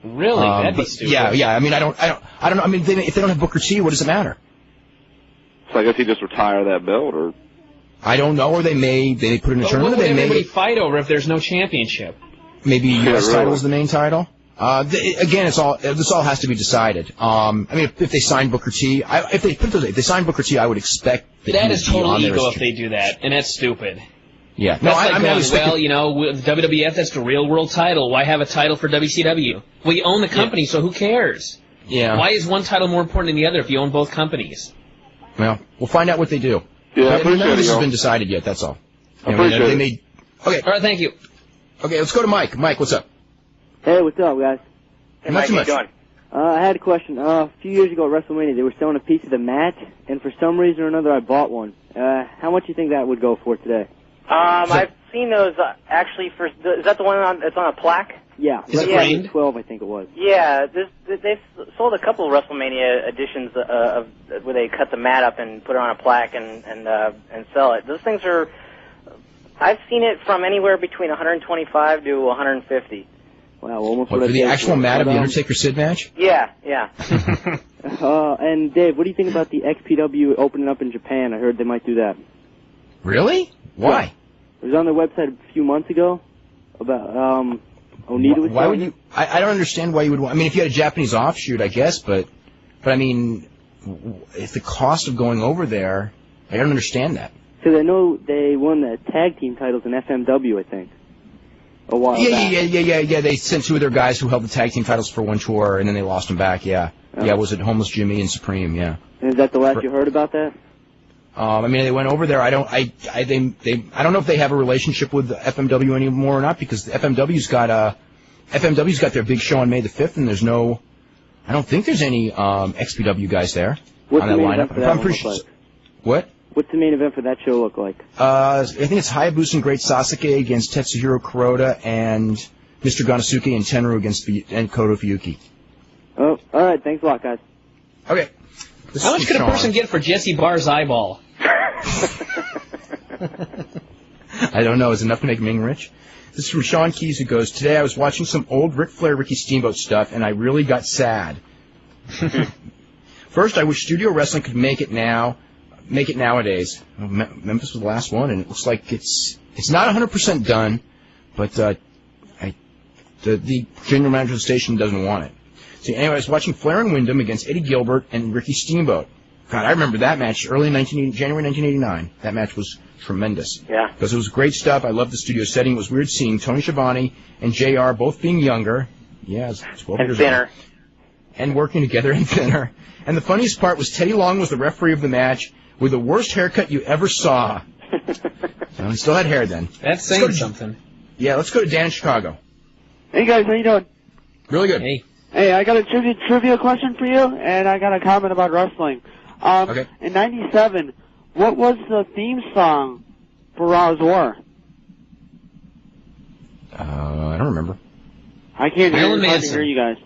B: Really? That'd be stupid.
A: Yeah. I mean, I don't know. I mean, if they don't have Booker T, what does it matter?
H: So I guess he just retire that belt, or.
A: I don't know, or they may put it in a tournament.
B: What would everybody fight over if there's no championship?
A: Maybe U.S. title is the main title. Again, this all has to be decided. I mean, if they sign Booker T, if they sign Booker T, I would expect
B: that is total ego if they do that, and that's stupid.
A: Yeah,
B: that's with WWF, that's the real world title. Why have a title for WCW? Well, you own the company, so who cares?
A: Yeah.
B: Why is one title more important than the other if you own both companies?
A: Well, we'll find out what they do.
H: Yeah, I
A: None
H: appreciate
A: of this
H: it,
A: has
H: y'all.
A: been decided yet. That's all.
H: I appreciate it.
A: Okay.
B: All right, thank you.
A: Okay, let's go to Mike. Mike, what's up?
I: Hey, what's up, guys?
C: Hey,
A: Not
C: Mike,
A: too
C: how
A: much.
C: you doing?
I: I had a question. A few years ago at WrestleMania, they were selling a piece of the mat, and for some reason or another, I bought one. How much do you think that would go for today?
C: I've seen those actually. Is that the one that's on a plaque?
I: Yeah,
B: Is it
I: WrestleMania
B: framed?
I: 12, I think it was.
C: Yeah, they've sold a couple of WrestleMania editions of where they cut the mat up and put it on a plaque and sell it. Those things are. I've seen it from anywhere between 125 to 150.
I: Wow, almost
A: What,
I: what
A: for
I: I
A: the
I: paid
A: actual
I: for it.
A: mat of
I: But,
A: the Undertaker-Sid match?
C: Yeah, yeah.
I: And Dave, what do you think about the XPW opening up in Japan? I heard they might do that.
A: Really? Why?
I: It was on their website a few months ago about Onita was
A: Why would
I: selling
A: you?
I: it.
A: I don't understand why you would want. I mean, if you had a Japanese offshoot, I guess, but I mean, if the cost of going over there, I don't understand that.
I: Because I know they won the tag team titles in FMW, I think, a while back.
A: Yeah. They sent two of their guys who held the tag team titles for one tour, and then they lost them back. Yeah, yeah. Was it Homeless Jimmy and Supreme? Yeah.
I: And is that the last you heard about that?
A: I mean, they went over there. I don't know if they have a relationship with the FMW anymore or not, because the FMW's got their big show on May the 5th, and I don't think there's any XPW guys there
I: What's
A: on
I: the
A: that
I: main
A: lineup.
I: event for that
A: I'm
I: one
A: pretty
I: look
A: sure.
I: like?
A: What?
I: What's the main event for that show look like?
A: I think it's Hayabusa and Great Sasuke against Tetsuhiro Kuroda and Mr. Ganosuke and Tenryu against Koto Fuyuki.
I: Oh, all right. Thanks a lot, guys.
A: Okay.
B: How much could a person get for Jesse Barr's eyeball?
A: I don't know. Is it enough to make Ming rich? This is from Sean Keys, who goes, "Today I was watching some old Ric Flair, Ricky Steamboat stuff, and I really got sad. First, I wish Studio Wrestling could make it nowadays. Well, Memphis was the last one, and it looks like it's not 100% done, but the general manager of the station doesn't want it. So anyway, I was watching Flair and Wyndham against Eddie Gilbert and Ricky Steamboat. God, I remember that match January 1989. That match was tremendous.
C: Yeah.
A: Because it was great stuff. I loved the studio setting. It was weird seeing Tony Schiavone and JR both being younger. Yeah, 12
C: And
A: years
C: thinner.
A: old. And working together and thinner. And the funniest part was Teddy Long was the referee of the match with the worst haircut you ever saw. Well, he still had hair then.
B: That's saying something.
A: Yeah, let's go to Dan in Chicago.
J: Hey guys, how you doing?
A: Really good.
B: Hey,
J: I got a trivia question for you, and I got a comment about wrestling.
A: Okay.
J: In '97, what was the theme song for Raw's War?
A: I don't remember.
J: I can't
B: Marilyn
J: hear,
B: Manson.
J: hear you guys.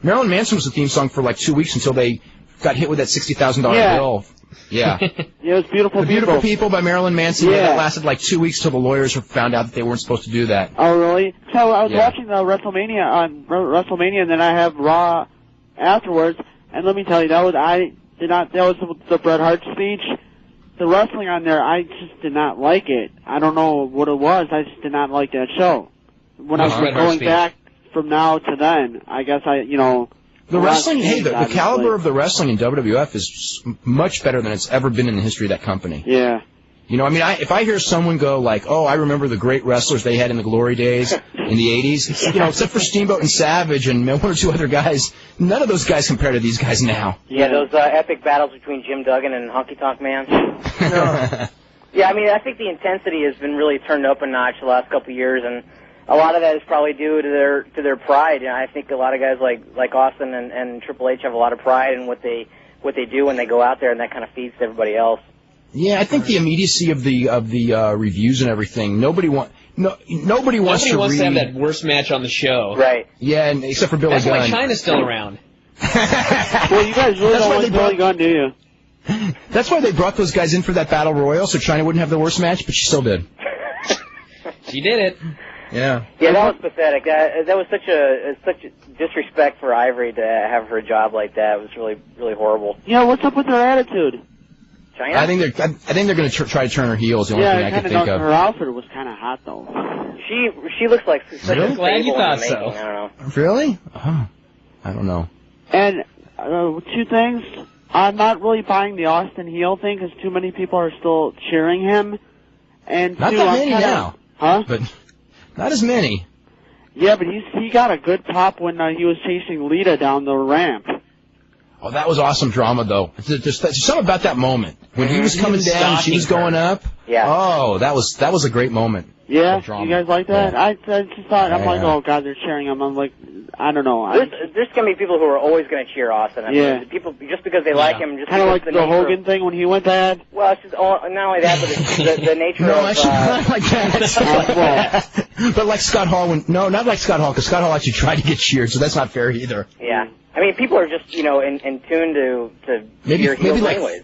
A: Marilyn Manson was the theme song for like 2 weeks until they got hit with that $60,000 bill. Yeah.
J: Yeah, it was Beautiful
A: The
J: People.
A: Beautiful People by Marilyn Manson.
J: Yeah.
A: That lasted like 2 weeks till the lawyers found out that they weren't supposed to do that.
J: Oh, really? So I was
A: Yeah.
J: watching the WrestleMania, and then I have Raw afterwards, and let me tell you, that was the Bret Hart speech. The wrestling on there, I just did not like it. I don't know what it was. I just did not like that show. When I was
B: Bret Hart
J: going
B: speech?
J: back from now to then, I guess
A: The wrestling, hey, the
J: obviously.
A: caliber of the wrestling in WWF is much better than it's ever been in the history of that company.
J: Yeah.
A: You know, I mean, if I hear someone go like, "Oh, I remember the great wrestlers they had in the glory days in the '80s," you know, except for Steamboat and Savage and one or two other guys, none of those guys compare to these guys now.
C: Yeah, those epic battles between Jim Duggan and Honky Tonk Man. Yeah, I mean, I think the intensity has been really turned up a notch the last couple of years, and a lot of that is probably due to their pride. And I think a lot of guys like Austin and Triple H have a lot of pride in what they do when they go out there, and that kind of feeds to everybody else.
A: Yeah, I think the immediacy of the reviews and everything. Nobody wants to
B: have that worst match on the show.
C: Right.
A: Yeah, and except for Billy
B: That's
A: Gunn.
B: why China's still around.
J: Well, you guys really
A: That's
J: don't
A: why
J: like
A: they brought-
J: Billy Gunn, do you?
A: That's why they brought those guys in for that battle royal, so China wouldn't have the worst match, but she still did.
B: She did it.
A: Yeah.
C: Yeah, that was pathetic. That was such a disrespect for Ivory to have her job like that. It was really, really horrible.
J: Yeah, what's up with her attitude?
C: China?
A: I think they're going to try to turn her heels. The only
J: Yeah,
A: thing I
J: I
A: can
J: kind
A: think
J: of
A: of.
J: her outfit was kind of hot, though.
C: She looks like such
A: Really?
C: a
B: Glad you
C: stable
B: thought
C: in the
B: so.
C: making. I don't know.
A: Really? Oh, I don't know.
J: And two things. I'm not really buying the Austin heel thing because too many people are still cheering him. And
A: Not
J: two,
A: that
J: I'm
A: many
J: kinda,
A: now.
J: Huh?
A: But not as many.
J: Yeah, but he got a good pop when he was chasing Lita down the ramp.
A: Oh, that was awesome drama, though. There's something about that moment when he was coming down and she was going up.
C: Yeah.
A: Oh, that was a great moment.
J: Yeah, you guys like that?
A: Yeah.
J: I just thought, I'm like, oh, God, they're cheering him. I'm like, I don't know.
C: There's going to be people who are always going to cheer Austin. I mean, people, just because they like him. Kind
J: of like the Hogan thing when he went bad?
C: Well, it's just, not only that, but it's the nature
A: no,
C: of...
A: actually, not like that. But like Scott Hall. No, not like Scott Hall, because Scott Hall actually tried to get cheered, so that's not fair either.
C: Yeah. I mean, people are just, in tune to cheer heels anyways.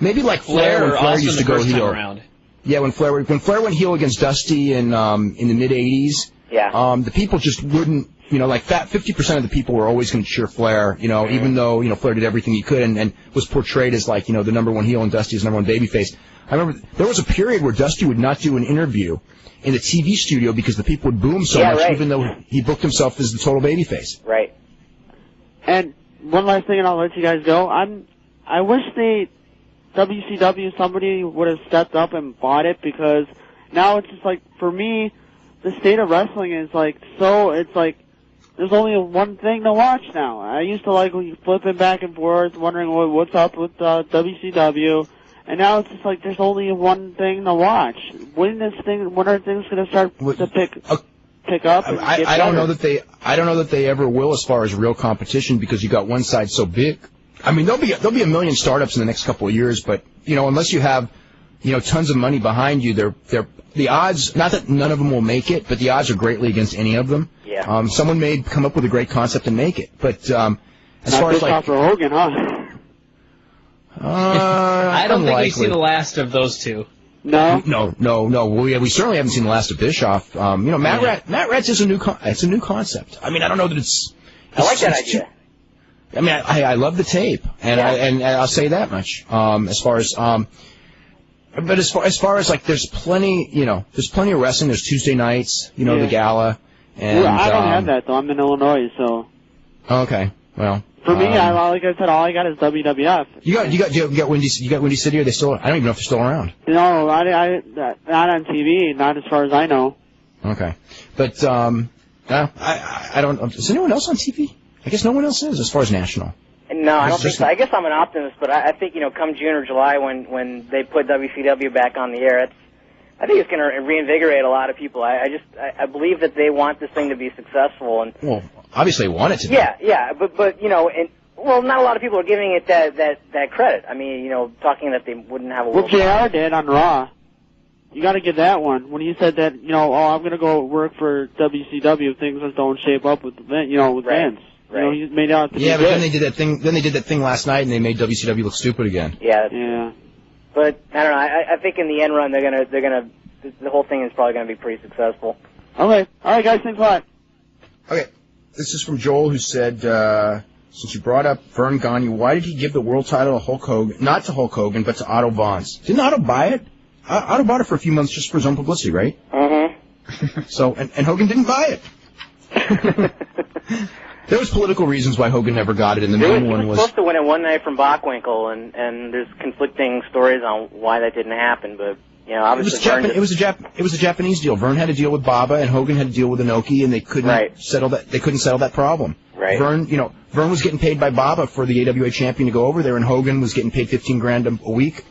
A: Maybe like Flair when Flair used to go heel.
B: Around.
A: Yeah, when Flair went heel against Dusty in the mid '80s.
C: Yeah.
A: The people just wouldn't, like 50% of the people were always going to cheer Flair, even though Flair did everything he could and was portrayed as like the number one heel and Dusty's number one babyface. I remember there was a period where Dusty would not do an interview in the TV studio because the people would boo him so much, even though he booked himself as the total babyface.
C: Right.
J: And one last thing, and I'll let you guys go. I wish WCW, somebody would have stepped up and bought it, because now it's just like, for me, the state of wrestling is like, it's like, there's only one thing to watch now. I used to like flipping back and forth, wondering what's up with WCW, and now it's just like, there's only one thing to watch. When are things going to start to pick up?
A: I don't know that they ever will as far as real competition, because you got one side so big. I mean, there'll be a million startups in the next couple of years, but unless you have tons of money behind you, the odds, not that none of them will make it, but the odds are greatly against any of them.
C: Yeah.
A: Someone may come up with a great concept and make it, but as far as like
J: Hogan, huh?
B: I don't think we've seen the last of those two.
J: No.
A: We certainly haven't seen the last of Bischoff. Matt Rats is a new concept. I mean, I don't know that it's.
C: I like that idea.
A: I mean, I love the tape, and I'll say that much. As far as like, there's plenty of wrestling. There's Tuesday nights, the gala, and
J: I don't have that though. I'm in Illinois, so.
A: Okay, well.
J: For me, like I said, all I got is WWF.
A: You got Windy City? Are they still? I don't even know if they're still around.
J: No, I not on TV, not as far as I know.
A: Okay, but I don't. Is anyone else on TV? I guess no one else is, as far as national.
C: No, I don't think so. I guess I'm an optimist, but I think, come June or July when they put WCW back on the air, I think it's going to reinvigorate a lot of people. I believe that they want this thing to be successful. And
A: well, obviously they want it to be.
C: Yeah, but not a lot of people are giving it that credit. I mean, talking that they wouldn't have a
J: Well, JR did on Raw. You got to give that one. When he said that, I'm going to go work for WCW if things just don't shape up with Vince.
C: Right.
J: He's made out to be
A: but
J: good.
A: then they did that thing. Then they did that thing last night, and they made WCW look stupid again.
C: Yeah. But I don't know. I think in the end run, the whole thing is probably gonna be pretty successful.
J: Okay. All right, guys. Thanks a lot.
A: Okay. This is from Joel, who said, since you brought up Vern Gagne, why did he give the world title to Hulk Hogan? Not to Hulk Hogan, but to Otto Wanz. Didn't Otto buy it? Otto bought it for a few months just for his own publicity, right?
C: Mm-hmm.
A: So, and Hogan didn't buy it. There was political reasons why Hogan never got it, and the main one was...
C: He was supposed to win it one night from Bockwinkel, and there's conflicting stories on why that didn't happen, but, obviously...
A: It was a Japanese deal. Vern had to deal with Baba, and Hogan had to deal with Inoki, and they couldn't settle that. They couldn't settle that problem.
C: Right.
A: Vern was getting paid by Baba for the AWA champion to go over there, and Hogan was getting paid $15,000 a week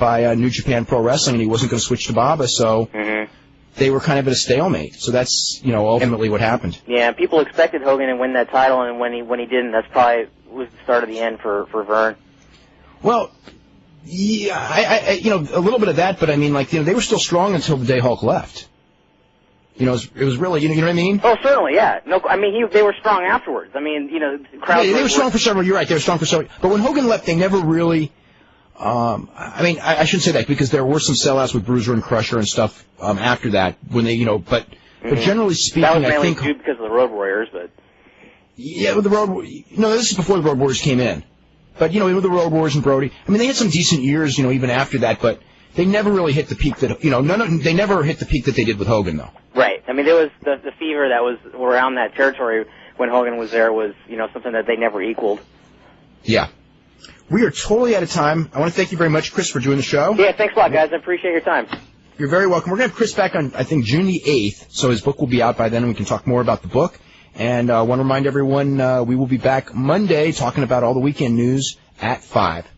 A: by New Japan Pro Wrestling, and he wasn't going to switch to Baba, so... Mm-hmm. They were kind of at a stalemate, so that's ultimately what happened.
C: Yeah, people expected Hogan to win that title, and when he didn't, that's probably was the start of the end for Vern.
A: Well, yeah, I a little bit of that, but I mean, they were still strong until the day Hulk left. It was really, you know what I mean?
C: Oh, certainly, yeah. No, I mean they were strong afterwards. I mean, crowds.
A: Yeah, they were strong for several. You're right, they were strong for several. But when Hogan left, they never really. I shouldn't say that because there were some sellouts with Bruiser and Crusher and stuff after that when they, but generally speaking,
C: that was mainly
A: I think
C: due because of the Road Warriors, but
A: yeah, with the Road, this is before the Road Warriors came in, but with the Road Warriors and Brody, I mean they had some decent years, even after that, but they never really hit the peak that they never hit the peak that they did with Hogan though.
C: Right. I mean there was the fever that was around that territory when Hogan was there was something that they never equaled.
A: Yeah. We are totally out of time. I want to thank you very much, Chris, for doing the show.
C: Yeah, thanks a lot, guys. I appreciate your time.
A: You're very welcome. We're going to have Chris back on, I think, June the 8th, so his book will be out by then, and we can talk more about the book. And I want to remind everyone we will be back Monday talking about all the weekend news at 5.